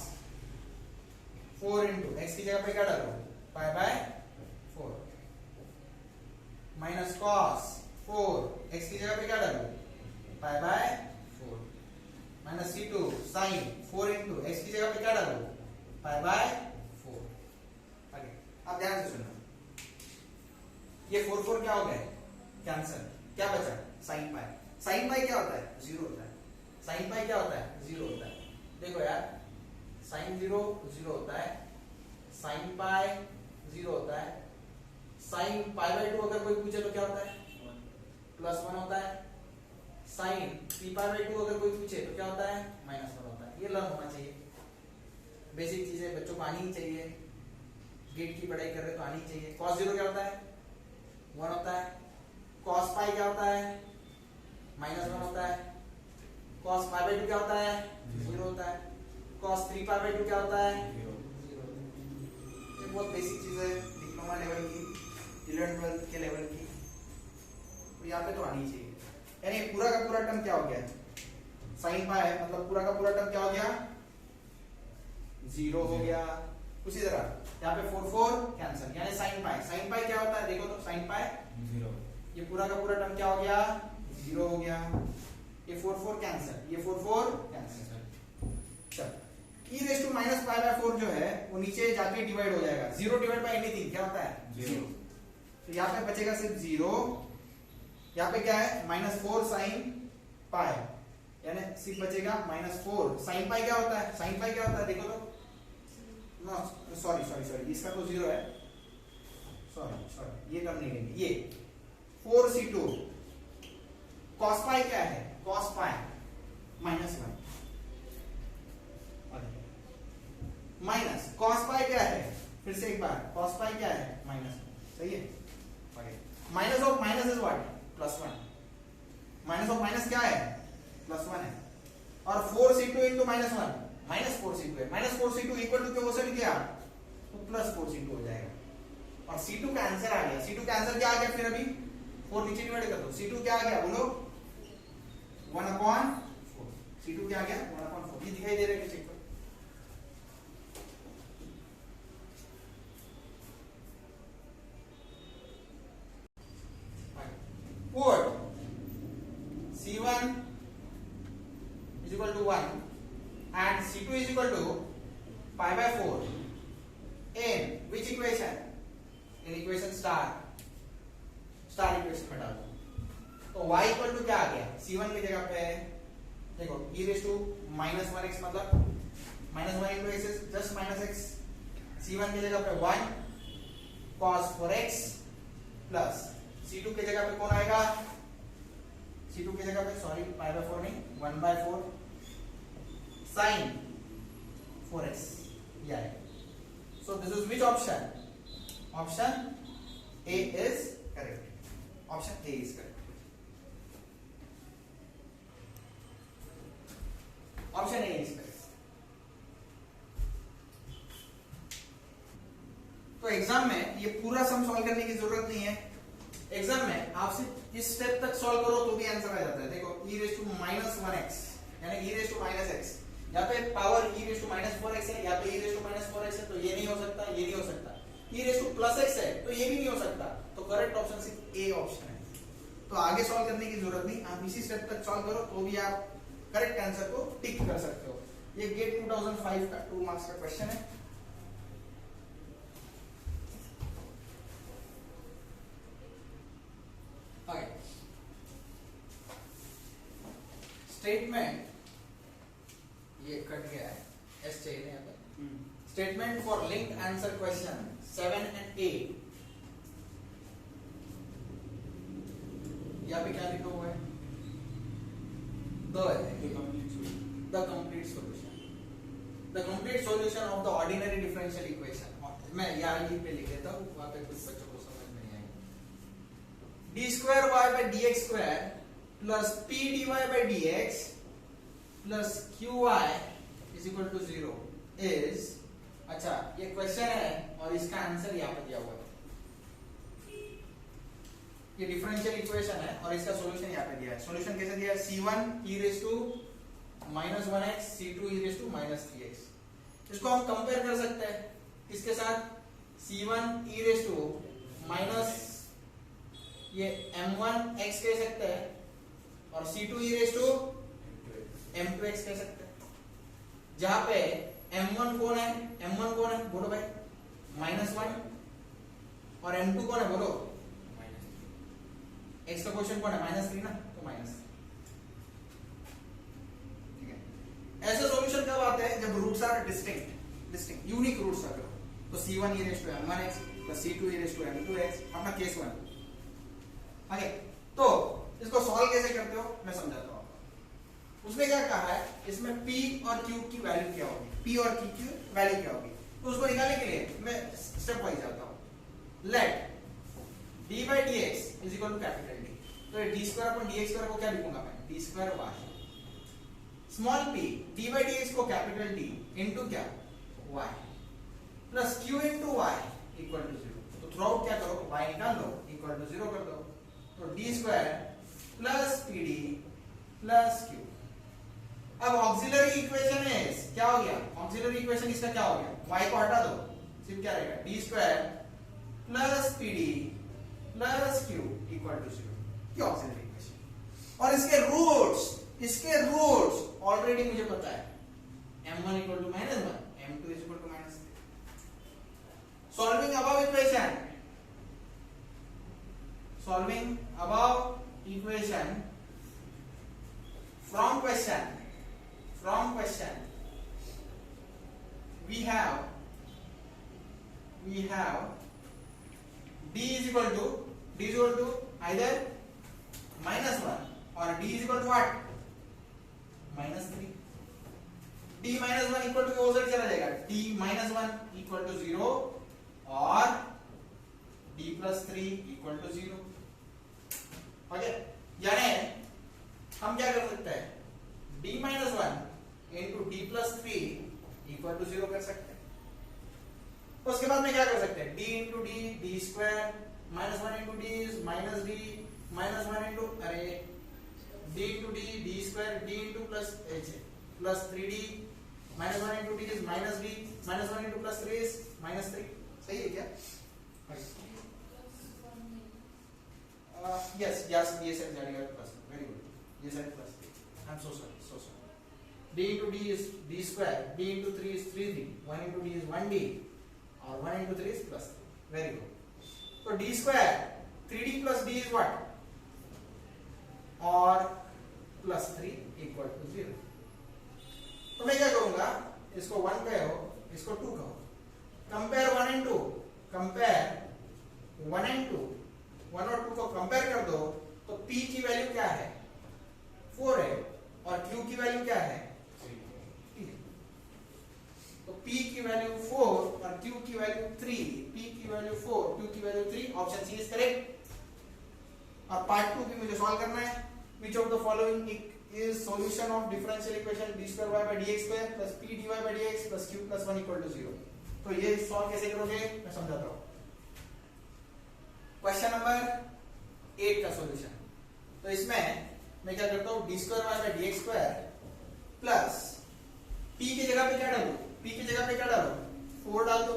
4 into x की जगह पे क्या डालू 5/4, ये 4 4 क्या हो गया, कैंसिल, क्या बचा साइन पाई। साइन पाई क्या होता है, 0 होता है। साइन पाई क्या होता है, 0 होता है। देखो यार, साइन 0 0 होता है, साइन पाई 0 होता है, साइन पाई बाय 2 अगर कोई पूछे तो क्या होता है, +1 होता है, साइन पी पाई बाय 2 अगर कोई पूछे तो क्या होता है, -1 होता है। ये लर्न होना चाहिए, बेसिक चीजें बच्चों को आनी ही चाहिए, गेट की पढ़ाई कर रहे तो आनी चाहिए। cos 0 क्या होता है, 1 होता है। cos पाई क्या होता है, -1 होता है। cos पाई बाय 2 क्या होता है, 0 होता है। cos 3 पाई बाय 2 क्या होता है, 0 होता है। ये बहुत बेसिक चीज है, डिप्लोमा लेवल की, 11 12 के लेवल की, तो यहाँ पे तो आनी चाहिए। यानी पूरा का पूरा टर्म क्या हो गया, साइन पाई है, मतलब पूरा का पूरा टर्म क्या हो गया, 0 हो गया। उसी तरह यहाँ पे 4 4 कैंसिल, यानी साइन पाई क्या होता है, देखो तो साइन पाई 0, ये पूरा का पूरा टर्म क्या हो गया, 0 हो गया। ये 4 4 कैंसिल, ये 4 4 कैंसिल। चल e raise to minus pi by 4 जो है वो नीचे जाके डिवाइड हो जाएगा, 0 डिवाइड बाय एनीथिंग क्या होता है, 0। तो यहाँ पे बचेगा सिर्फ 0। यहाँ पे क्या है, -4 साइन पाई, यानी सिर्फ बचेगा -4 साइन पाई। क्या होता है, साइन पाई क्या होता है, देखो तो, सॉरी इसका तो 0 है, सॉरी ये टर्म नहीं लेंगे, ये 4c2 cos पाई क्या है, cos पाई -1 माइनस cos पाई क्या है, फिर से एक बार cos पाई क्या है, -1, सही है। Minus of minus is what, +1। Minus of minus क्या है, +1 है। और 4c2 into -1 -4c2 है, -4c2 इक्वल टू क्यों से भी किया तो +4c2 हो जाएगा। और c2 का आंसर आ गया। c2 का आंसर क्या आ गया, फिर अभी 4 नीचे डिवाइड कर दो, c2 क्या आ गया बोलो, 1/4। c2 क्या आ गया, 1/4। ये दिखाई दे रहा है किसी को, put c1 is equal to 1 and c2 is equal to pi by 4 in which equation, in equation star equation में डाल दो। तो y इक्वल टू क्या आ गया, c1 की जगह पे देखो e रेज़ टू -1x, मतलब -1 into x is just -x, c1 की जगह पे 1 cos 4x प्लस c2 की जगह पे कौन आएगा, c2 की जगह पे सॉरी पाई बाय 4 नहीं 1/4 sin 4x, ये आएगा। So this is which option, option A is correct, option A is correct, option A is correct. तो एग्जाम में ये पूरा सम सॉल्व करने की जरूरत नहीं है, एग्जाम में आपसे इस स्टेप तक सॉल्व करो तो भी आंसर आ जाता है। देखो e रेज़ टू -1x यानी e रेज़ टू -x, यहाँ पे power e raise to -4x है, यहाँ पे e रेज़ टू -4x है, तो ये नहीं हो सकता, ये नहीं हो सकता। e रेज़ टू +x है तो ये भी नहीं हो सकता, तो करेक्ट ऑप्शन सिर्फ ए ऑप्शन है। तो आगे सॉल्व करने की जरूरत नहीं, आप इसी स्टेप तक सॉल्व करो तो भी आप करेक्ट आंसर को टिक कर सकते हो। ये गेट 2005 का 2 मार्क्स का क्वेश्चन है। स्टेटमेंट ये कट गया है, एस चाहिए यहाँ पे। Statement for linked answer question 7 and 8, यहाँ पे क्या लिखा हुआ है, the complete solution of the ordinary differential equation. मैं यहाँ पे लिख देता हूँ, वहां पे कुछ बच्चों को समझ नहीं आएगा। d2y/dx² plus p dy by dx plus qy is equal to 0 is, अच्छा ये क्वेश्चन है और इसका आंसर यहाँ पे दिया हुआ है। ये डिफरेंशियल इक्वेशन है और इसका सॉल्यूशन यहाँ पे दिया है। सॉल्यूशन कैसे दिया है, c1 e raise to -1x, c2 e raise to -3x। इसको हम कंपेयर कर सकते हैं किसके साथ, c1 e raise to minus ये m1x कह सकते हैं और c2 e raise to m2x कह सकते हैं। जहां पे m1 कौन है, बोलो भाई -1, और m2 कौन है बोलो x का क्वेश्चन कौन है -3 ना, तो माइनस। ठीक है, ऐसे सॉल्यूशन कब आते हैं जब roots are distinct unique roots आते हो। तो c1 e raised to m1x plus c2 e raised to m2x अपना केस 1। ओके, तो इसको सॉल्व कैसे करते हो मैं समझाता हूं। उसने क्या कहा है, इसमें p और q की वैल्यू क्या होगी, p और q की वैल्यू क्या होगी, तो उसको निकालने के लिए मैं स्टेप वाइज जाता हूं। Let d by dx is equal to capital D, तो d square upon dx square को क्या लिखूंगा मैं, d square y। Small p d by dx को कैपिटल D इनटू क्या y plus q into y equal to 0। तो through out क्या करो, y निकाल लो इक्वल टू 0 कर दो। तो d square plus pd plus q। अब ऑक्सिलरी इक्वेशन है क्या हो गया, ऑक्सिलरी इक्वेशन इसका क्या हो गया, y को हटा दो, सिर्फ क्या रहेगा d square plus pd plus q equal to 0। ये ऑक्सिलरी इक्वेशन, और इसके रूट्स ऑलरेडी मुझे पता है, m1 equal to -1, m2 equal to -3। Solving above equation from question we have d is equal to either -1 or d is equal to what, -3। d -1 equal to वो चला जाएगा, d -1 equal to 0 और d plus 3 equal to 0। Okay, यानी हम क्या कर सकते हैं, d -1 into d plus 3 equal to 0 कर सकते हैं। तो उसके बाद में क्या कर सकते हैं, d into d square, -1 into d is minus d, -1 into d into d square, d into plus 3d, -1 into d is minus d, -1 into plus 3 is -3। सही है क्या? यस ये सेट जाएगा प्लस, वेरी गुड, ये set plus. I am so sorry. d into d is d square, d into 3 is 3d, 1 into d is 1d, और 1 into 3 is plus 3. Very good. So d square 3d plus d is what? और plus 3 equal to 0. तो मैं क्या करूंगा, इसको 1 कहो, इसको 2 कहो, कंपेयर 1 and 2, कंपेयर 1 and 2, 1 और 2 को कंपेयर कर दो, तो p की वैल्यू क्या है, 4 है, और q की वैल्यू क्या है, 3। तो p की वैल्यू 4 और q की वैल्यू 3, p की वैल्यू 4, q की value 3, option C is correct. और पार्ट 2 भी मुझे सॉल्व करना है। Which of the following is solution of differential equation d square y by dx square plus p dy by dx plus q plus 1 equal to 0? तो ये solve कैसे करोगे मैं समझाता हूँ। क्वेश्चन नंबर 8 का सॉल्यूशन, तो इसमें मैं क्या करता हूँ, D square Y by D X square plus p की जगह पे क्या डालू, p की जगह पे क्या डालो, 4 डाल दो,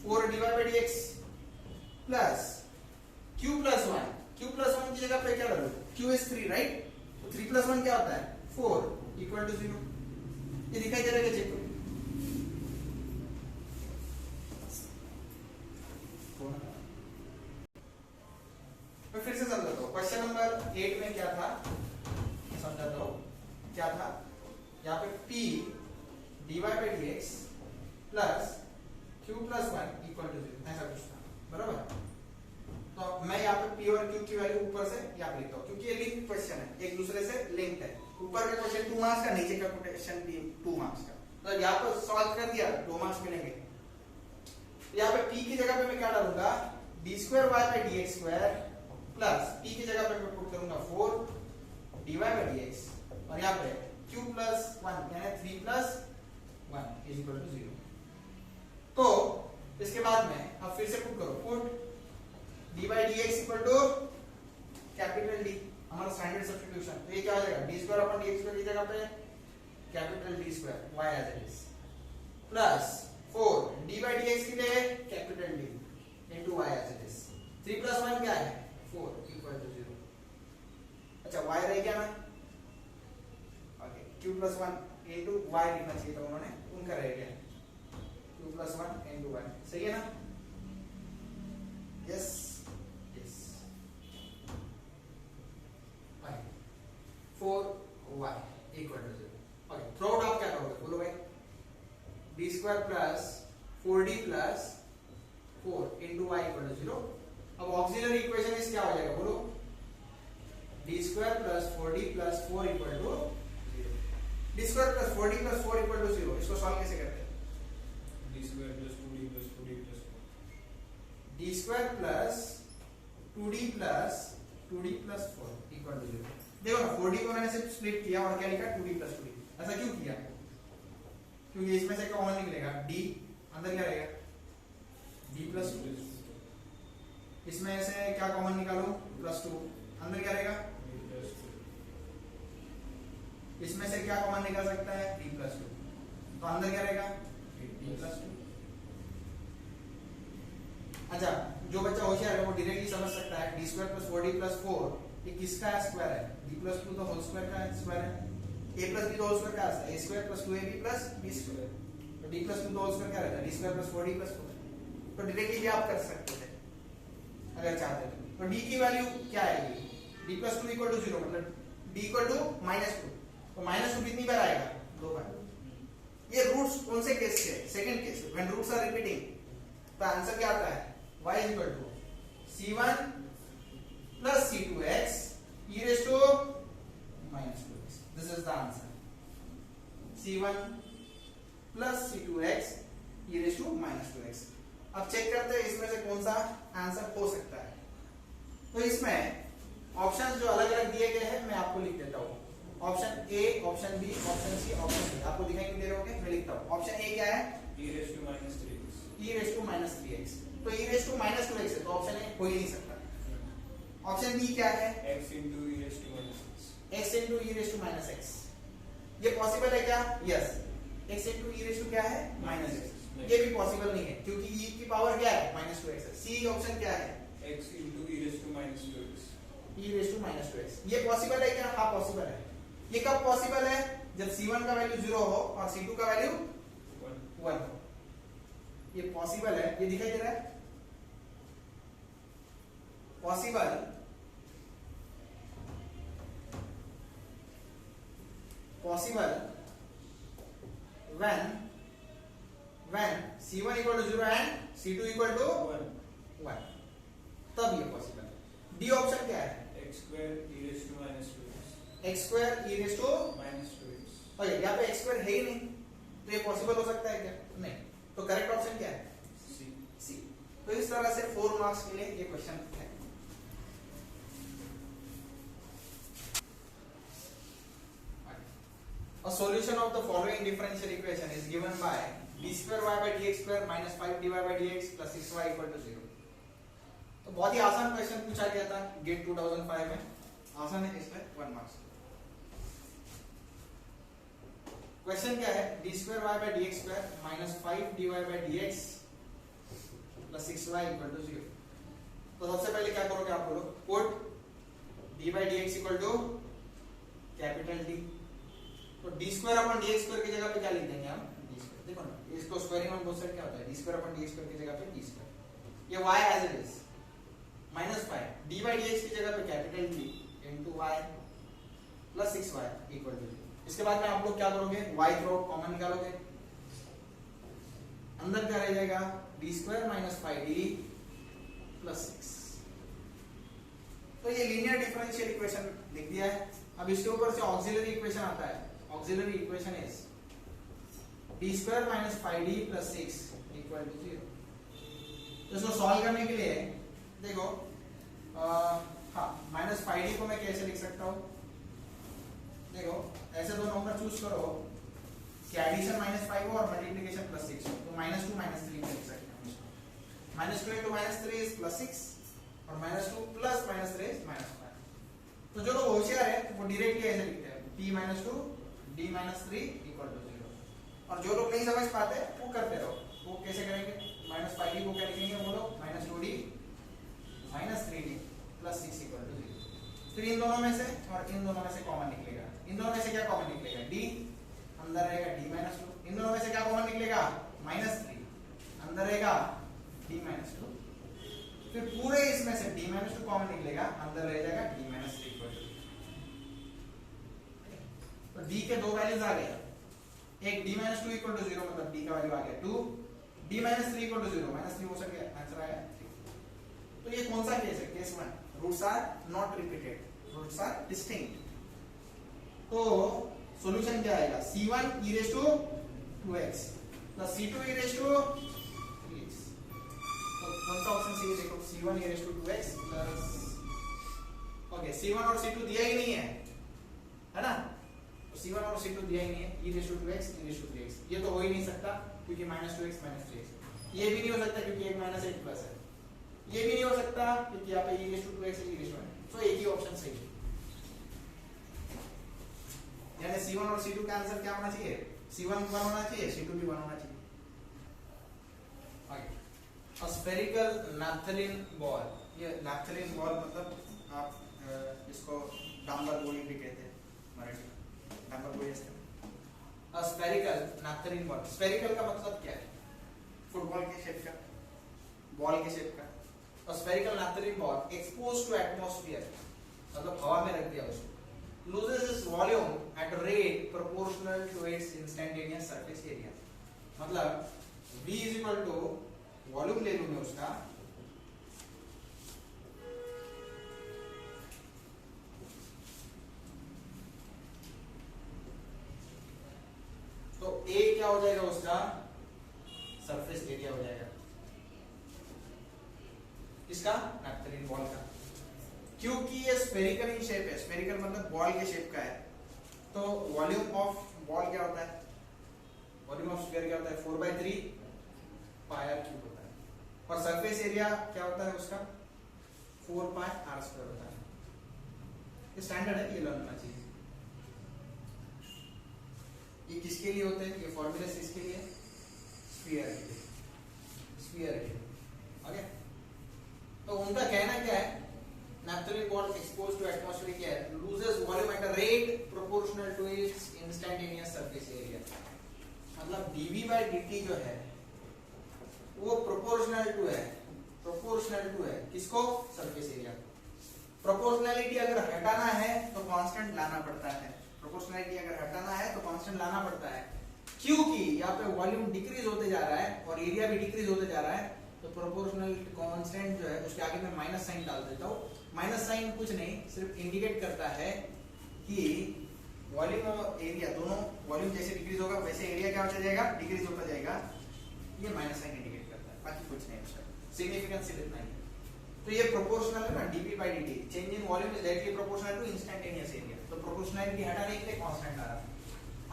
4 D Y by D X plus q plus 1, q plus 1 की जगह पे क्या डालो, q इज 3 राइट, तो 3 प्लस 1 क्या होता है 4 इक्वल टू 0। ये दिखाई दे रहा है, चेक करो। मैं फिर से समझाता हूँ, क्वेश्चन नंबर 8 में क्या था समझाता हूँ, क्या था यहाँ पे p dy by dx plus q plus 1 equal to 0, ऐसा कुछ था, बराबर। तो मैं यहाँ पे p और q की वैल्यू ऊपर से यहाँ पे लिखता हूँ, क्योंकि ये लिंक क्वेश्चन है, एक दूसरे से लिंक्ड है। ऊपर का क्वेश्चन 2 मार्क्स का, नीचे का क्वेश्चन 2 मार्क्स का, तो यहाँ पे सॉल्व कर दिया 2 मार्क्स मिलेंगे। यहाँ पे p की जगह पे मैं क्या डालूंगा, d square y by D X square plus p की जगह पे मैं पुट करूंगा 4 dy बाई dx, और यहाँ पे q प्लस 1 यानी 3 प्लस 1 इज इक्वल टू 0। तो इसके बाद में अब फिर से पुट करो, put d by dx equal to capital D, हमारा स्टैंडर्ड सब्स्टिट्यूशन। तो ये क्या हो जाएगा, d square upon dx square की जगह पे capital D square y as it is plus 4 d by dx के लिए capital D into y as it is. 3 plus 1 क्या है 4 इक्वल टू 0। अच्छा y रह गया ना, okay, q plus 1 into y लिखना चाहिए था उन्होंने, उनका रह गया q प्लस 1 इनटू y, सही है ना? Yes square plus 4d plus 4 into Y equal to 0। अब ऑक्सिलरी इक्वेशन इस क्या हो जाएगा बोलो, D square plus 4d plus 4 equal to 0। D square plus 4d plus 4 equal to 0, इसको सॉल्व कैसे करते हैं? D square plus 2d plus 4d plus 4, D square plus 2d plus 2d plus 4 equal to 0। देखो ना 4d को मैंने सिर्फ split किया और क्या लिखा 2d प्लस 2d। ऐसा क्यों किया? क्योंकि इसमें से कॉमन निकलेगा d, अंदर क्या रहेगा d प्लस 2, इसमें से क्या कॉमन निकालो प्लस 2, अंदर क्या रहेगा, इसमें से क्या कॉमन निकाल सकता है d प्लस 2, तो अंदर क्या रहेगा d प्लस 2। अच्छा, जो बच्चा होशियार है वो डायरेक्टली समझ सकता है D square plus 4d plus 4 ये किसका स्क्वायर है? d प्लस 2 तो होल स्क्वायर का स्क्वायर है, a प्लस b तो होल स्क्वायर का है, a square plus 2ab plus b square, तो d प्लस 2 तो होल स्क्वायर क्या रहता है, d square plus 4d plus 4। तो डायरेक्टली भी आप कर सकते थे अगर चाहते थे। तो d की वैल्यू क्या आएगी, d प्लस 2 इक्वल टू 0, मतलब d इक्वल टू -2, तो -2 कितनी बार आएगा, 2 बार। ये रूट्स कौन से केस से? Second case, when roots are repeating. तो आंसर क्या आता है, y is equal to c1 plus c2x e raised to -2x. This is the answer. c1 plus c2x e raised to -2x. अब check करते हैं इसमें से कौन सा आंसर हो सकता है। तो इसमें ऑप्शंस जो अलग अलग दिए गए हैं मैं आपको लिख देता हूँ। Option A, option B, option C, option D. आपको दिखाई नहीं दे रहे होंगे, मैं लिखता हूँ। ऑप्शन ए क्या है, e raised to -3x, e raised to -3x। तो e raised to -2x है, तो ऑप्शन ए हो ही नहीं सकता। ऑप्शन बी क्या है, x into e raised to -x, x into e raised to -x। ये पॉसिबल है क्या? Yes. x into e raised to क्या है, -x। ये भी पॉसिबल नहीं है क्योंकि e की पावर क्या है, -2x है। सी ऑप्शन क्या है, x into e raised to -2x, e raised to -2x। ये पॉसिबल है क्या? हाँ पॉसिबल है। ये कब पॉसिबल है, जब c1 का वैल्यू 0 हो और c2 का वैल्यू 1 हो। ये पॉसिबल है, ये दिखाई दे रहा है possible when c1 equal to 0 and c2 equal to 1, तब ये पॉसिबल है। डी ऑप्शन क्या है, x square e raised to -2x, x square e raised to -2x, okay, यहाँ पे x square है ही नहीं, तो ये पॉसिबल हो सकता है क्या? नहीं। तो करेक्ट ऑप्शन क्या है, सी। तो इस तरह से 4 मार्क्स के लिए ये क्वेश्चन है। A solution of the following differential equation is given by d square y by dx square minus 5dy by dx plus 6y equal to 0। तो बहुत ही आसान क्वेश्चन पूछा गया था गेट 2005 में, आसान है, इसमें 1 मार्क्स। क्वेश्चन क्या है, d square y by dx square minus 5dy by dx plus 6y equal to 0। तो सबसे पहले क्या करोगे आप लोग, put d by dx equal to capital D। तो d square upon dx square की जगह पे क्या लिख देंगे हम, d स्क्वायर। देखो ना, इसको स्क्वायरिंग ऑन बोथ साइड क्या होता है, d square upon dx square की जगह पे d स्क्वायर। ये y as it is -5 d by dx की जगह पे capital D into y plus 6y equal to 0। इसके बाद में आप लोग क्या करोगे, y थ्रू कॉमन निकालोगे, अंदर क्या रह जाएगा, d square minus 5d plus 6। तो ये लीनियर डिफरेंशियल इक्वेशन लिख दिया है। अब इसके ऊपर से ऑक्सिलरी इक्वेशन आता है। Auxiliary equation is d square minus 5d plus 6 equal to 0। तो इसको सॉल्व करने के लिए देखो, हाँ, माइनस 5d को मैं कैसे लिख सकता हूँ, देखो ऐसे दो नंबर चूज करो कि एडिशन -5 हो और मल्टीप्लिकेशन +6 हो, तो -2 -3 में लिख सकते हैं। -2 into -3 is +6 और -2 प्लस -3 is -5। तो जो लोग होशियार है वो डायरेक्टली ऐसे लिखते हैं p-2 d -3 इक्वल टू 0। और जो लोग नहीं समझ पाते वो करते रहो। वो कैसे करेंगे, -5d को क्या लिखेंगे वो लोग, -2d -3d plus 6 equal to 0। फिर इन दोनों में से और इन दोनों में से कॉमन निकलेगा। इन दोनों में से क्या कॉमन निकलेगा, d, अंदर रहेगा d -2। इन दोनों में से क्या कॉमन निकलेगा, -3, अंदर रहेगा d -2। फिर पूरे इसमें से d -2 कॉमन निकलेगा, अंदर रह जाएगा d -3 इक्वल टू। तो d के दो वैल्यूज आ गए, एक d माइनस 2 इक्वल टू 0 मतलब d का वैल्यू आ गया 2, d minus 3 equal to 0, minus 3 हो सकता है, आंसर आया 3। तो ये कौन सा केस है? Case 1, roots are not repeated, roots are distinct. तो सॉल्यूशन क्या आएगा? c1 e raised to 2x plus c2 e raised to 3x। तो कौन सा ऑप्शन सही है? देखो c1 e raised to 2x plus, okay c1 और c2 दिया ही नहीं है ना, तो c1 और c2 दिया ही नहीं है, e raised to 2x e raised to 3x, ये तो हो ही नहीं सकता क्योंकि -2x -3x। ये भी नहीं हो सकता क्योंकि 1 - 1 प्लस है, ये भी नहीं हो सकता क्योंकि यहाँ पे e raised to 2x e raised to 1, तो एक ही ऑप्शन सही है। यानी c1 और c2 का आंसर क्या होना चाहिए? c1 1 होना चाहिए, c2 भी 1 होना चाहिए। आगे, a spherical naphthalene ball, ये naphthalene ball मतलब आप इसको डांबर गोली भी कहते हैं मराठी में, डांबर गोली इसका। a spherical naphthalene ball, spherical का मतलब क्या है? फुटबॉल के शेप का, बॉल के शेप का। a spherical naphthalene ball exposed to atmosphere मतलब हवा में रख दिया उसको, loses its volume at a rate proportional to its instantaneous surface area। मतलब V is equal to volume ले लूं मैं उसका, तो A क्या हो जाएगा उसका? सरफेस एरिया हो जाएगा इसका, नैप्थलीन बॉल का। क्योंकि ये स्फेरिकल इन शेप है, स्फेरिकल मतलब बॉल के शेप का है, तो वॉल्यूम ऑफ बॉल क्या होता है? वॉल्यूम ऑफ स्फीयर क्या होता है? 4/3 पाई आर क्यूब होता है। और सरफेस एरिया क्या होता है उसका? 4 पाई आर स्क्वायर होता है। ये स्टैंडर्ड है, ये लर्न होना चाहिए। ये किसके लिए होते हैं? ये फॉर्मूला किसके लिए? स्फीयर के लिए, स्फीयर के लिए। ओके, तो उनका कहना क्या है? Naphthalene ball exposed to atmospheric air loses volume at a rate proportional to its instantaneous surface area। मतलब dV/dt जो है वो प्रोपोर्शनल टू है, प्रोपोर्शनल टू है किसको? Surface area. प्रोपोर्शनैलिटी अगर हटाना है तो कांस्टेंट लाना पड़ता है, प्रोपोर्शनैलिटी अगर हटाना है तो कांस्टेंट लाना पड़ता है, क्योंकि यहाँ पे वॉल्यूम डिक्रीज होते जा रहा है और एरिया भी डिक्रीज होते जा रहा है, तो प्रोपोर्शनल कांस्टेंट जो है उसके आगे मैं माइनस साइन डाल देता हूँ। माइनस साइन कुछ नहीं, सिर्फ इंडिकेट करता है कि वॉल्यूम और एरिया दोनों, वॉल्यूम जैसे डिक्रीज होगा वैसे एरिया क्या होता जाएगा? डिक्रीज होता जाएगा। ये माइनस साइन इंडिकेट करता है, बाकी कुछ नहीं उसका सिग्निफिकेंस सिर्फ इतना ही है। तो ये प्रोपोर्शनल है ना, dV/dt, change in volume is directly proportional to instantaneous area. तो प्रोपोर्शनैलिटी हटाने के लिए कांस्टेंट आ रहा।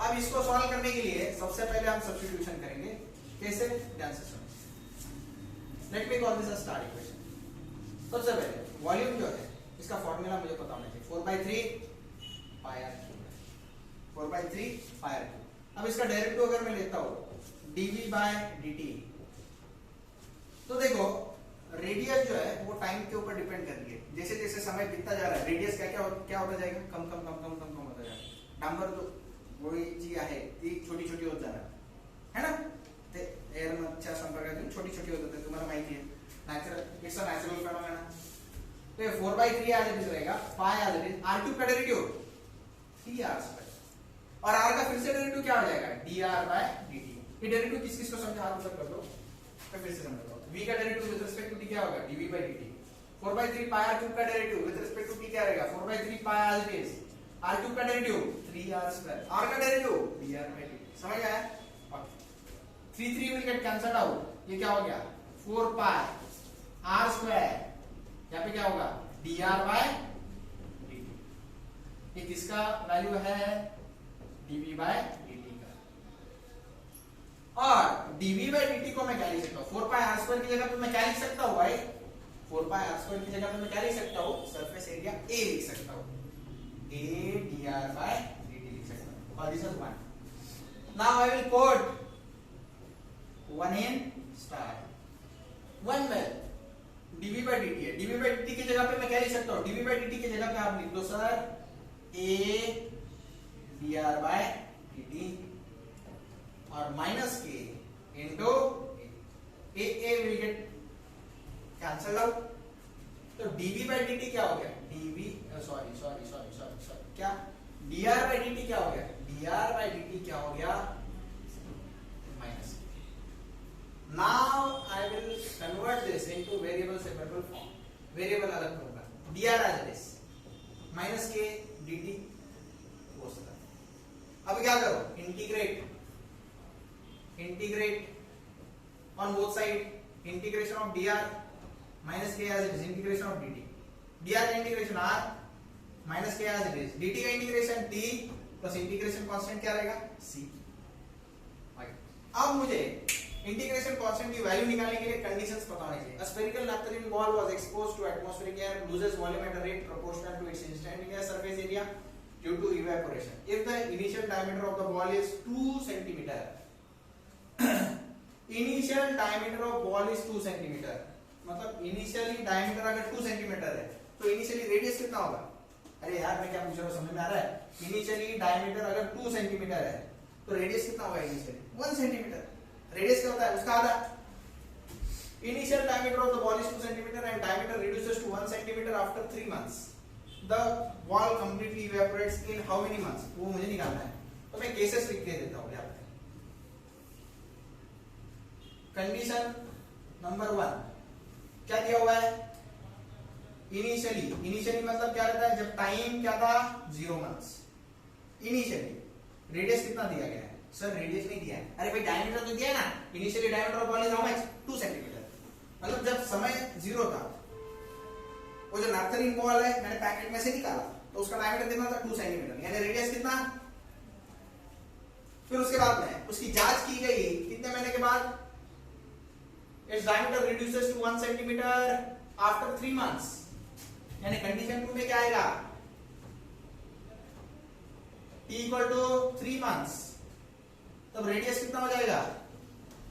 अब इसको सॉल्व करने के लिए सबसे पहले हम सब्स्टिट्यूशन करेंगे। कैसे? ध्यान से सुनो। Late me call this a star equation. सबसे पहले वॉल्यूम जो है इसका फॉर्मूला मुझे पता होना चाहिए, 4/3 pi R cube, 4/3 pi R cube. अब इसका डेरिवेटिव अगर मैं लेता हूं dV/dt, तो देखो रेडियस जो है वो टाइम के ऊपर डिपेंड कर रही है। जैसे जैसे समय बीतता जा रहा है रेडियस क्या होता जाएगा? कम कम कम कम कम कम होता जाएगा। डांबर तो वही जी आहे ती छोटी छोटी होत जाणार है ना, ते एअर मधच्या संपर्कातून छोटी छोटी होत जाते, तुम्हाला माहिती है, natural, it's a natural phenomena. तो ये 4/3 आज इज रहेगा, पाई आज इज r क्यूब का डेरिवेटिव 3r², और r का फिर से डेरिवेटिव क्या हो जाएगा? dr/dt। ये डेरिवेटिव किस किस को समझा हाथ ऊपर कर दो, मैं फिर से समझाता हूं। v का derivative with respect to t क्या होगा? dv/dt। 4/3 पाई r क्यूब का derivative with respect to t क्या रहेगा? 4/3 पाई आज इज r क्यूब का डेरिवेटिव 3r², r का डेरिवेटिव dr/dt। समझ आया? 3 will get cancelled out, ये क्या हो गया? 4 पाई r², यहाँ पे क्या होगा? dr/dt। ये किसका वैल्यू है? dv/dt का। और dv/dt को मैं क्या लिख सकता हूँ? 4 पाई r² की जगह पे मैं क्या लिख सकता हूँ भाई? 4 पाई r² की जगह पे मैं क्या लिख सकता हूँ? सरफेस एरिया A लिख सकता हूँ, A dr/dt लिख सकता हूँ। और this is 1। Now I will put 1 in star 1 में dV/dt है, dV/dt की जगह पे मैं क्या लिख सकता हूँ? dV/dt की जगह पे आप लिख दो सर A dr/dt और minus k into A will get cancel out. तो dV/dt क्या हो गया? क्या dr/dt क्या हो गया? dr/dt क्या हो गया? minus k. Now I will convert this into variable separable form. Variable अलग करूंगा. dr as it is minus k dt वो सब. अब क्या करो? Integrate on both side. Integration of dr minus k as it is. Integration of dt. dr का integration r minus k as it is. dt का integration t plus integration constant क्या रहेगा? c. अब मुझे इंटीग्रेशन कांस्टेंट की value निकालने के लिए कंडीशंस पता होनी चाहिए. A spherical naphthalene ball was exposed to atmospheric air, loses volume at a rate proportional to its instantaneous surface area due to evaporation. If the initial diameter of the ball is 2 centimeter, initial diameter of ball is 2 centimeter. मतलब initially diameter अगर 2 centimetre है तो initially radius कितना होगा? अरे यार मैं क्या पूछ रहा हूँ समझ में आ रहा है? इनिशियली डायमीटर अगर 2 सेंटीमीटर है तो रेडियस कितना होगा? Initially 1 centimetre. रेडियस क्या होता है? उसका आधा. Initial diameter of the ball is 2 centimetre and diameter reduces to 1 centimetre after 3 months. The ball completely evaporates in how many months? वो मुझे निकालना है. तो मैं केसेस लिख के देता हूँ यहाँ पे. कंडीशन नंबर 1 क्या दिया हुआ है? इनिशियली मतलब क्या रहता है? जब टाइम क्या था? 0 मंथ्स. इनिशियली रेडियस कितना दिया गया है? सर रेडियस नहीं दिया है. अरे भाई डायमीटर तो दिया है ना. Initially diameter of ball is how much? 2 centimetre. मतलब जब समय 0 था, वो जो नैप्थलीन बॉल है मैंने पैकेट में से निकाला तो उसका डायमीटर कितना था? 2 सेंटीमीटर. यानी रेडियस कितना? फिर उसके बाद में उसकी जांच की गई कितने महीने के बाद? Its diameter reduces to 1 centimeter after 3 months. यानी कंडीशन 2 में क्या आएगा? t equal to 3 months. तब रेडियस कितना हो जाएगा?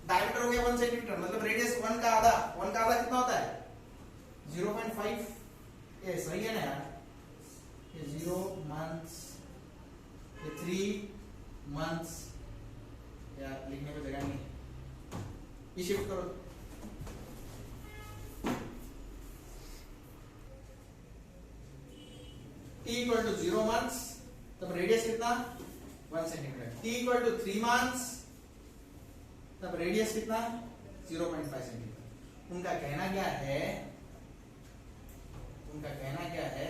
डायमीटर हो गया 1 सेंटीमीटर. मतलब रेडियस 1 का आधा. 1 का आधा कितना होता है? 0.5. ये सही है ना यार? ये 0 months, ये 3 months. यार लिखने को जगह नहीं. ये शिफ्ट करो. t equal to 0 months, तब रेडियस कितना? 1 centimetre. t equal to 3 months, तब रेडियस कितना? 0.5 सेंटीमीटर. उनका कहना क्या है?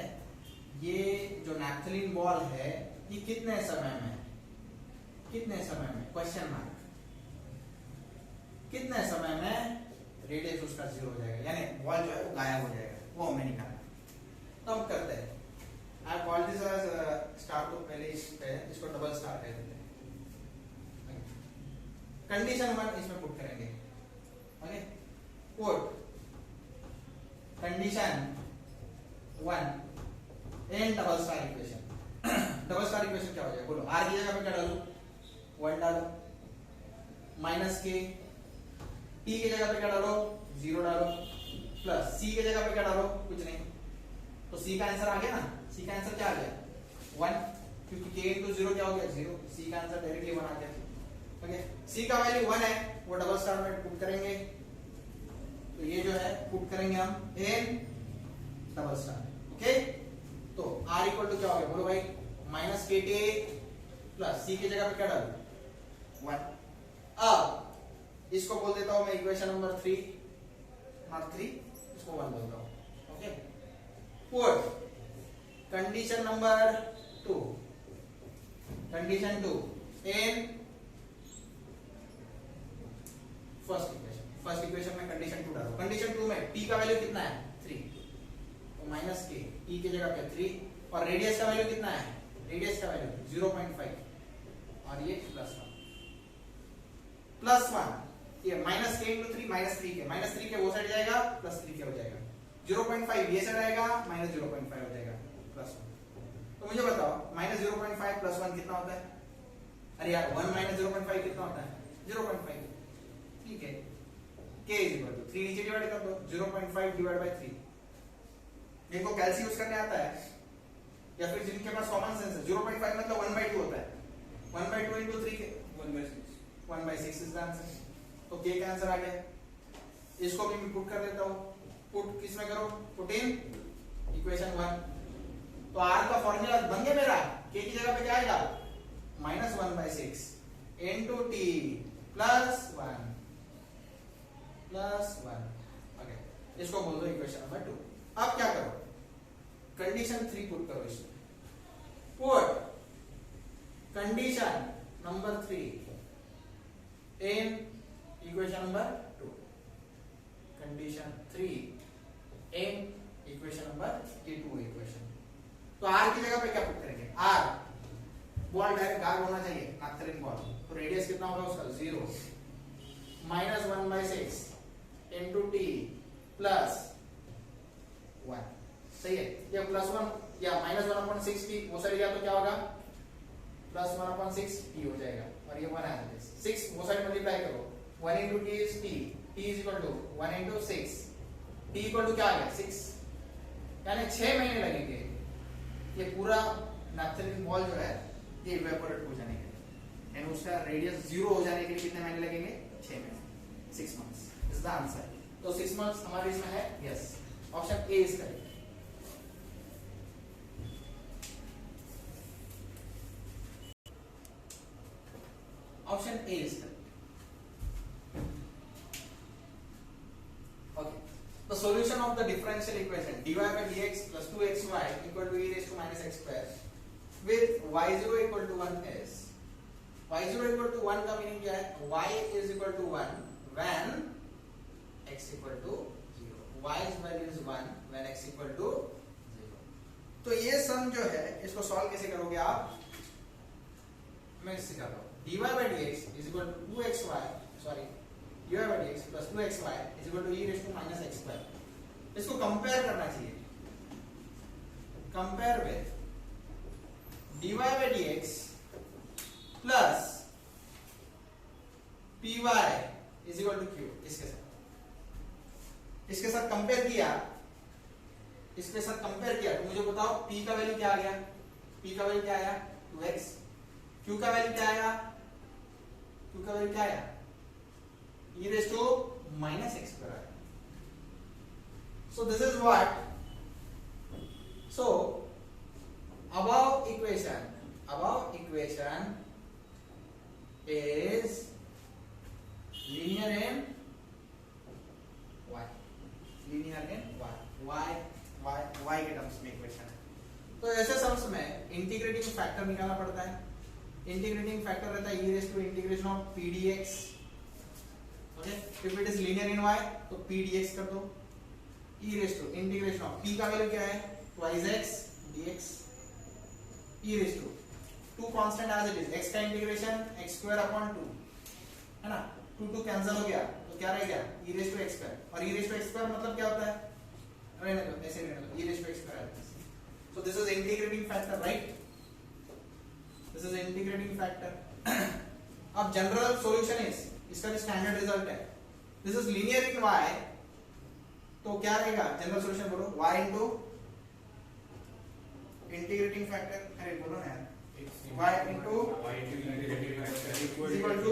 ये जो नैप्थलीन बॉल है ये कितने समय में? Question mark. कितने समय में रेडियस उसका 0 हो जाएगा? यानी बॉल जो है वो गायब हो जाएगा. वो हमें निकालना. तो हम करते हैं. I call this as star. तो पहले इसको डबल स्टार कह देते हैं. कंडीशन 1 इसमें पुट करेंगे. Okay. Put condition 1 in double star equation. Double star equation क्या हो जाएगा? बोलो. r की जगह पे क्या डालो? 1 डालो. माइनस के. t की जगह पे क्या डालो? 0 डालो. प्लस c की जगह पे क्या डालो? कुछ नहीं. तो c का आंसर आ गया ना. c का आंसर क्या आ गया? 1. क्योंकि k into 0 क्या हो गया? 0. c का आंसर डायरेक्टली 1 आ गया. ओके. c का वैल्यू 1 है, वो डबल स्टार में पुट करेंगे. तो ये जो है पुट करेंगे हम इन डबल स्टार. ओके. तो r इक्वल टू क्या हो गया? बोलो भाई. माइनस के टी प्लस c की जगह पे क्या डालू? 1. अब इसको बोल देता हूं मैं इक्वेशन नंबर 3. नॉट 3, इसको 1 बोलता हूं. Okay. Put condition number 2. Condition 2 in first equation में कंडीशन 2 डालो. कंडीशन 2 में t का वैल्यू कितना है? 3. तो माइनस के t की जगह पे 3. और रेडियस का वैल्यू कितना है? रेडियस का वैल्यू 0.5 और ये प्लस 1. ये माइनस के इंटू 3 माइनस 3 के वो साइड जाएगा प्लस 3 के हो जाएगा. 0.5 ये साइड आएगा माइनस 0.5 हो जाएगा प्लस 1. तो मुझे बताओ माइनस 0.5 प्लस 1 कितना होता है? अरे यार 1 माइनस 0.5 कितना होता है? 0.5. ठीक है. k इज इक्वल टू 3 नीचे डिवाइड कर दो. 0.5 डिवाइड बाय 3. देखो कैलसी यूज करने आता है या फिर जिनके पास कॉमन सेंस है 0.5 मतलब 1/2 होता है. 1/2 into 3 के 1/6 इज द आंसर. तो k का आंसर आ गया. इसको भी मैं पुट कर देता हूं. पुट किसमें करो? Put in equation 1. तो r का फॉर्मूला बन गया मेरा. k की जगह पे क्या आएगा? -1/6 into t plus one okay, इसको बोल दो इक्वेशन नंबर 2। अब क्या करो, कंडीशन 3 पुट करो इसमें। Put condition number 3 in equation number 2, condition 3 in equation number 2 equation. तो आर की जगह पे क्या पुट करेंगे, आर बॉल डायरेक्ट आर होना चाहिए, नाथरिन बॉल। तो रेडियस कितना होगा उसका 0 -1/6 इंटू टी प्लस 1। सही है, ये +1 या -1/6 टी वो साइड गया तो क्या होगा, +1/6 टी हो जाएगा, और ये 1 है 6 वो साइड मल्टीप्लाई करो, 1 into T is T, T is equal to 1 into 6, T equal to क्या आ गया 6, यानी 6 महीने लगेंगे ये पूरा नैप्थलीन बॉल जो है ये इवेपोरेट हो जाने के लिए, एंड उसका रेडियस 0 हो जाने के लिए कितने महीने लगेंगे, 6 महीने, 6 मंथ्स इज द आंसर। तो 6 मंथ्स हमारे इसमें है, yes, option A is correct. Option A is correct. Okay, the solution of the differential equation dy by dx plus 2xy equal to e raised to minus x square with y0 equal to 1 is, y0 equal to 1 का meaning क्या है, y is equal to 1 when x equal to 0, y's value is 1 when x equal to 0। तो ये सम जो है इसको solve कैसे करोगे आप, मैं सिखाता हूँ। dy by dx is equal to 2xy, sorry, dy by dx plus 2xy is equal to e raised to minus x square। इसको कंपेयर करना चाहिए, compare with dy by dx plus py is equal to q, इसके साथ compare किया, इसके साथ compare किया तो मुझे बताओ p का वैल्यू क्या आ गया, p का वैल्यू क्या आया 2x, q का वैल्यू क्या आया, q का वैल्यू क्या आया e raised to minus x square। So this is what, so above equation is linear in y, linear in y के टर्म्स में इक्वेशन है। तो ऐसे सम्स में इंटीग्रेटिंग फैक्टर निकालना पड़ता है, इंटीग्रेटिंग फैक्टर रहता है e raised to integration of p dx। Okay, if it is linear in y तो p dx कर दो, e raised to integration of p का वैल्यू क्या है twice x dx, e raised to 2 constant as it is, x का integration x square upon 2 है ना, 2 cancel हो गया तो क्या रह गया e raised to x square, और e raised to x square मतलब क्या होता है, रहने दो ऐसे रहने दो, e raised to x square। So this is integrating factor, right? This is integrating factor। अब जनरल सॉल्यूशन इज, इसका जो स्टैंडर्ड रिजल्ट है, this is linear in y, तो क्या रहेगा जनरल सॉल्यूशन बोलो, y इनटू इंटीग्रेटिंग फैक्टर, अरे बोलो ना यार, y into equal to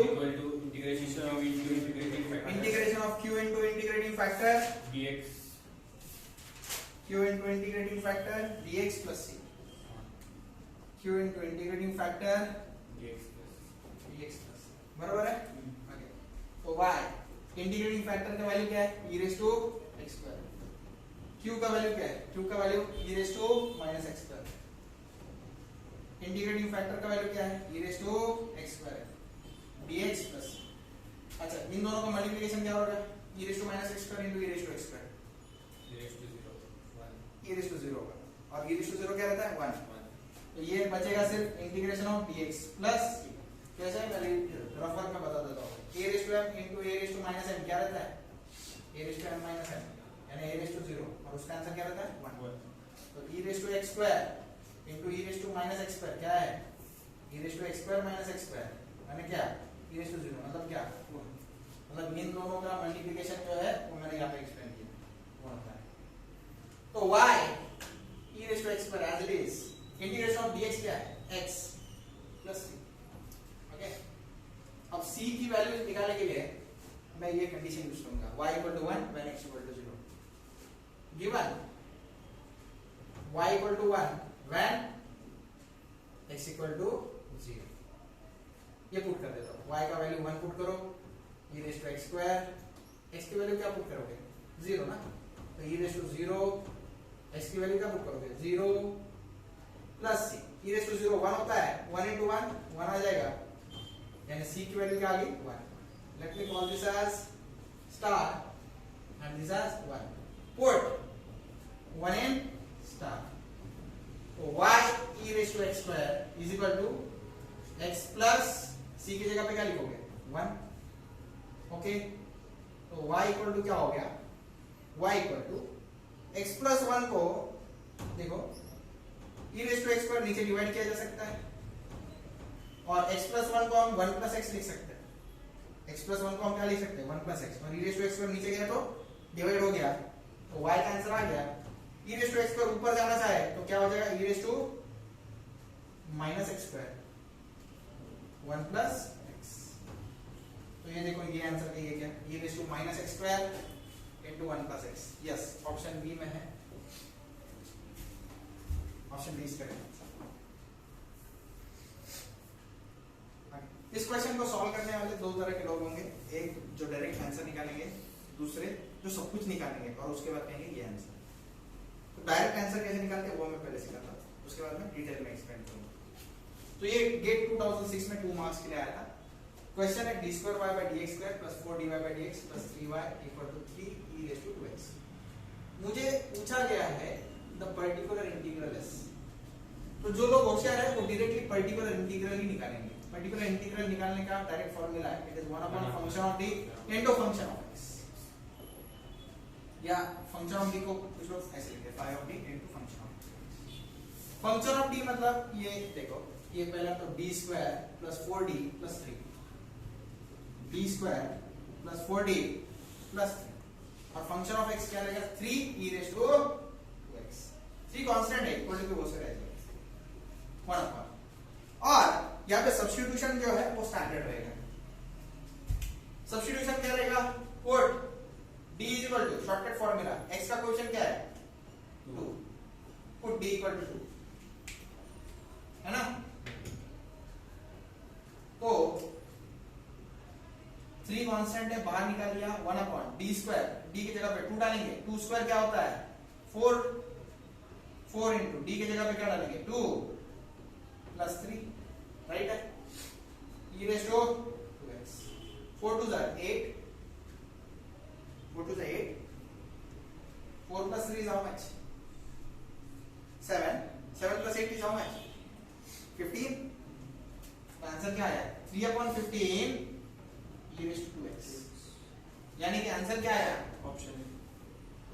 integration of q into integrating factor dx, q into integrating factor dx plus c, q into integrating factor dx plus, बराबर है। ओके, तो y integrating factor का value क्या है e raised to x square, q का value क्या है, q का value e raised to minus x square, integrating factor का वैल्यू क्या है e raised to x square dx plus, अच्छा इन दोनों का मल्टीप्लिकेशन क्या होगा e raised to minus x square into e raised to x square, e raised to 0 होगा, और e raised to 0 क्या रहता है 1, तो ये बचेगा सिर्फ इंटीग्रेशन ऑफ dx प्लस, कैसे है पहले रफ वर्क में बता देता हूँ, a raised to m into a raised to minus m क्या रहता है a raised to m minus m, यानी a raised to 0, और उसका आंसर क्या रहता है 1। तो e raised to x square into e raised to minus x square क्या है e raised to x square minus x square, यानी क्या e raised to 0 मतलब क्या, मतलब इन दोनों का मल्टीप्लिकेशन जो है वो मैंने यहाँ पे एक्सप्लेन किया वो होता है। तो y e raised to x square as it is, integration of dx क्या है x प्लस c। ओके, अब c की वैल्यू निकालने के लिए मैं ये कंडीशन यूज करूंगा, y equal to 1 when x equal to 0, given y equal to 1 when x equal to 0, ये पुट कर देता हूँ, y का वैल्यू 1 पुट करो, e raise to X square, x की वैल्यू क्या पुट करोगे 0 ना, तो e रेस टू 0, x की वैल्यू क्या पुट करोगे 0 plus c, e raise to 0 1 होता है, 1 into 1 1 आ जाएगा, यानी c की वैल्यू क्या आ गई 1. Let me call this as star and this as 1. Put 1 in star, तो y e raise to X square is equal to x plus c की जगह पे क्या लिखोगे 1. ओके, तो y इक्वल टू क्या हो गया, y equal to x plus 1 को देखो e raise to X square नीचे डिवाइड किया जा सकता है, और x प्लस 1 को हम 1 प्लस x लिख सकते हैं, x प्लस 1 को हम क्या लिख सकते हैं 1 प्लस x, और e raise to X square नीचे गया तो डिवाइड हो गया, तो y का आंसर आ गया. e raise to X square ऊपर जाना चाहे तो क्या हो जाएगा, e raise to minus X square 1 plus x. तो ये देखो ये आंसर है, ये क्या, e raise to minus X square into 1 plus x. Yes, option B में है, ऑप्शन बी इसका है. इस क्वेश्चन को सॉल्व करने वाले दो तरह के लोग होंगे, एक जो डायरेक्ट आंसर निकालेंगे, दूसरे जो सब कुछ निकालेंगे और उसके बाद कहेंगे ये आंसर. तो डायरेक्ट आंसर कैसे निकालते हैं वो मैं पहले सिखाता हूँ, उसके बाद मैं डिटेल में एक्सप्लेन करूंगा. तो ये गेट 2006 में 2 मार्क्स के लिए आया था. क्वेश्चन है d square y by dx square plus 4dy by dx plus 3y equal to 3 e raise to 2x. मुझे पूछा गया है द पर्टिकुलर इंटीग्रल s. तो जो लोग होशियार है वो डायरेक्टली पर्टिकुलर इंटीग्रल ही निकालेंगे. पर्टिकुलर इंटीग्रल निकालने का डायरेक्ट फॉर्मूला है, it is 1 upon function of d into function of x, या फंक्शन ऑफ d को कुछ लोग ऐसे लिखते हैं phi of d into function of. Function of d मतलब ये देखो, ये पहला तो d square plus 4d plus 3, d square plus 4d plus 3, और फंक्शन ऑफ x क्या रहेगा 3 e raise to 2x. 3 constant है, इक्वल टू वो से रहेगा 1 अपॉन, और यहाँ पे सब्स्टिट्यूशन जो है वो स्टैंडर्ड रहेगा. सब्स्टिट्यूशन क्या रहेगा, put d is equal to shortcut formula, x का कोएफिशिएंट क्या है 2, पुट d इक्वल टू 2, है ना. तो 3 कांस्टेंट है, बाहर निकाल लिया, 1 अपॉन d स्क्वायर, d की जगह पे 2 डालेंगे, 2 स्क्वायर क्या होता है 4, 4 इंटू d की जगह पे क्या डालेंगे 2 प्लस 3, राइट है, e raise to 2x. 4 2 8, 4 2 8, 4 plus 3 is how much 7, 7 plus 8 is how much 15. Answer क्या आया 3 upon 15 e raise to 2x, यानी कि आंसर क्या आया option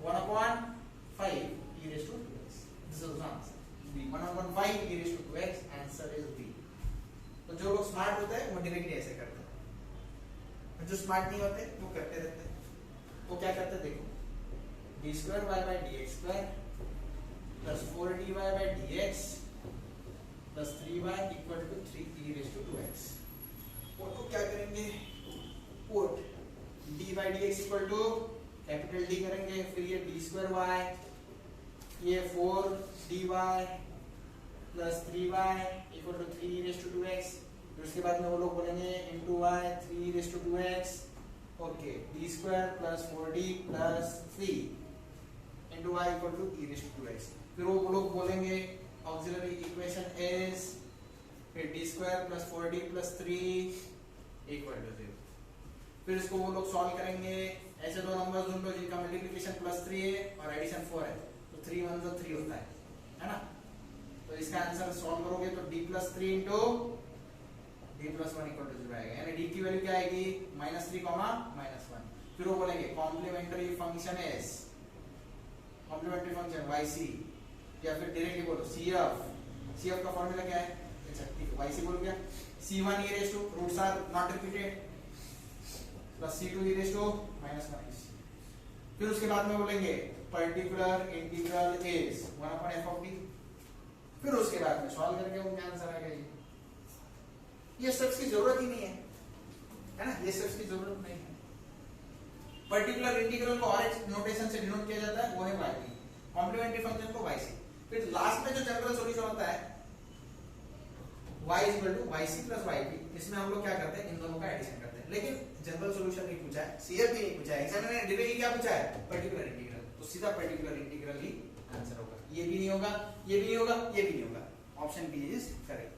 1 upon 5 e raise to 2x. This is the answer, 1 upon 5 e raise to 2x, answer is B. तो जो लोग smart होते हैं वो डायरेक्टली ऐसे करते हैं, और जो स्मार्ट नहीं होते वो करते रहते हैं. वो क्या करते हैं देखो, d square y by dx square plus 4dy by dx plus 3y equal to 3 e raise to 2x. और को क्या करेंगे, put d by dx equal to capital D करेंगे, फिर ये d स्क्वायर y, ये 4dy plus 3y equal to 3 e raise to 2x. फिर उसके बाद में वो लोग बोलेंगे into y 3 e raise to 2x. Okay, d square plus 4d plus 3 into y equal to e raise to 2x. फिर वो लोग बोलेंगे ऑक्सिलरी इक्वेशन इज, फिर d square plus 4d plus 3 equal to 0. फिर इसको वो लोग सॉल्व करेंगे, ऐसे दो नंबर्स ढूंढो जिनका मल्टीप्लिकेशन प्लस 3 है और एडिशन 4 है, तो 3 1 जो 3 होता है ना. तो इसका आंसर सॉल्व करोगे तो d plus 3 into d plus 1 equal to 0 आएगा, यानी d की वैल्यू क्या आएगी -3, -1. फिर वो बोलेंगे complementary function is, complementary function yc, या फिर डायरेक्टली बोलो cf. cf का फॉर्मूला क्या है, अच्छा ठीक है yc बोल गया, c1 e raise to roots are not repeated plus c2 e raise to -1. फिर उसके बाद में बोलेंगे particular integral is 1 upon f of d. फिर उसके बाद में सॉल्व करके उनका आंसर आएगा. ये स्टेप्स की जरूरत ही नहीं है ना, ये स्टेप्स की जरूरत नहीं है. पर्टिकुलर इंटीग्रल को और एक नोटेशन से डिनोट किया जाता है, वो है yp, कॉम्प्लीमेंट्री फंक्शन को yc. फिर लास्ट में जो जनरल सॉल्यूशन होता है y equal to yc plus yp। इसमें हम लोग क्या करते हैं, इन दोनों का एडिशन करते हैं। लेकिन जनरल सॉल्यूशन नहीं पूछा है, सीएफ भी नहीं पूछा है, एग्जामिनर ने डायरेक्टली क्या पूछा है, पर्टिकुलर इंटीग्रल। तो सीधा पर्टिकुलर इंटीग्रल ही आंसर होगा। ये भी नहीं होगा, ये भी नहीं होगा, ये भी नहीं होगा। Option B is correct.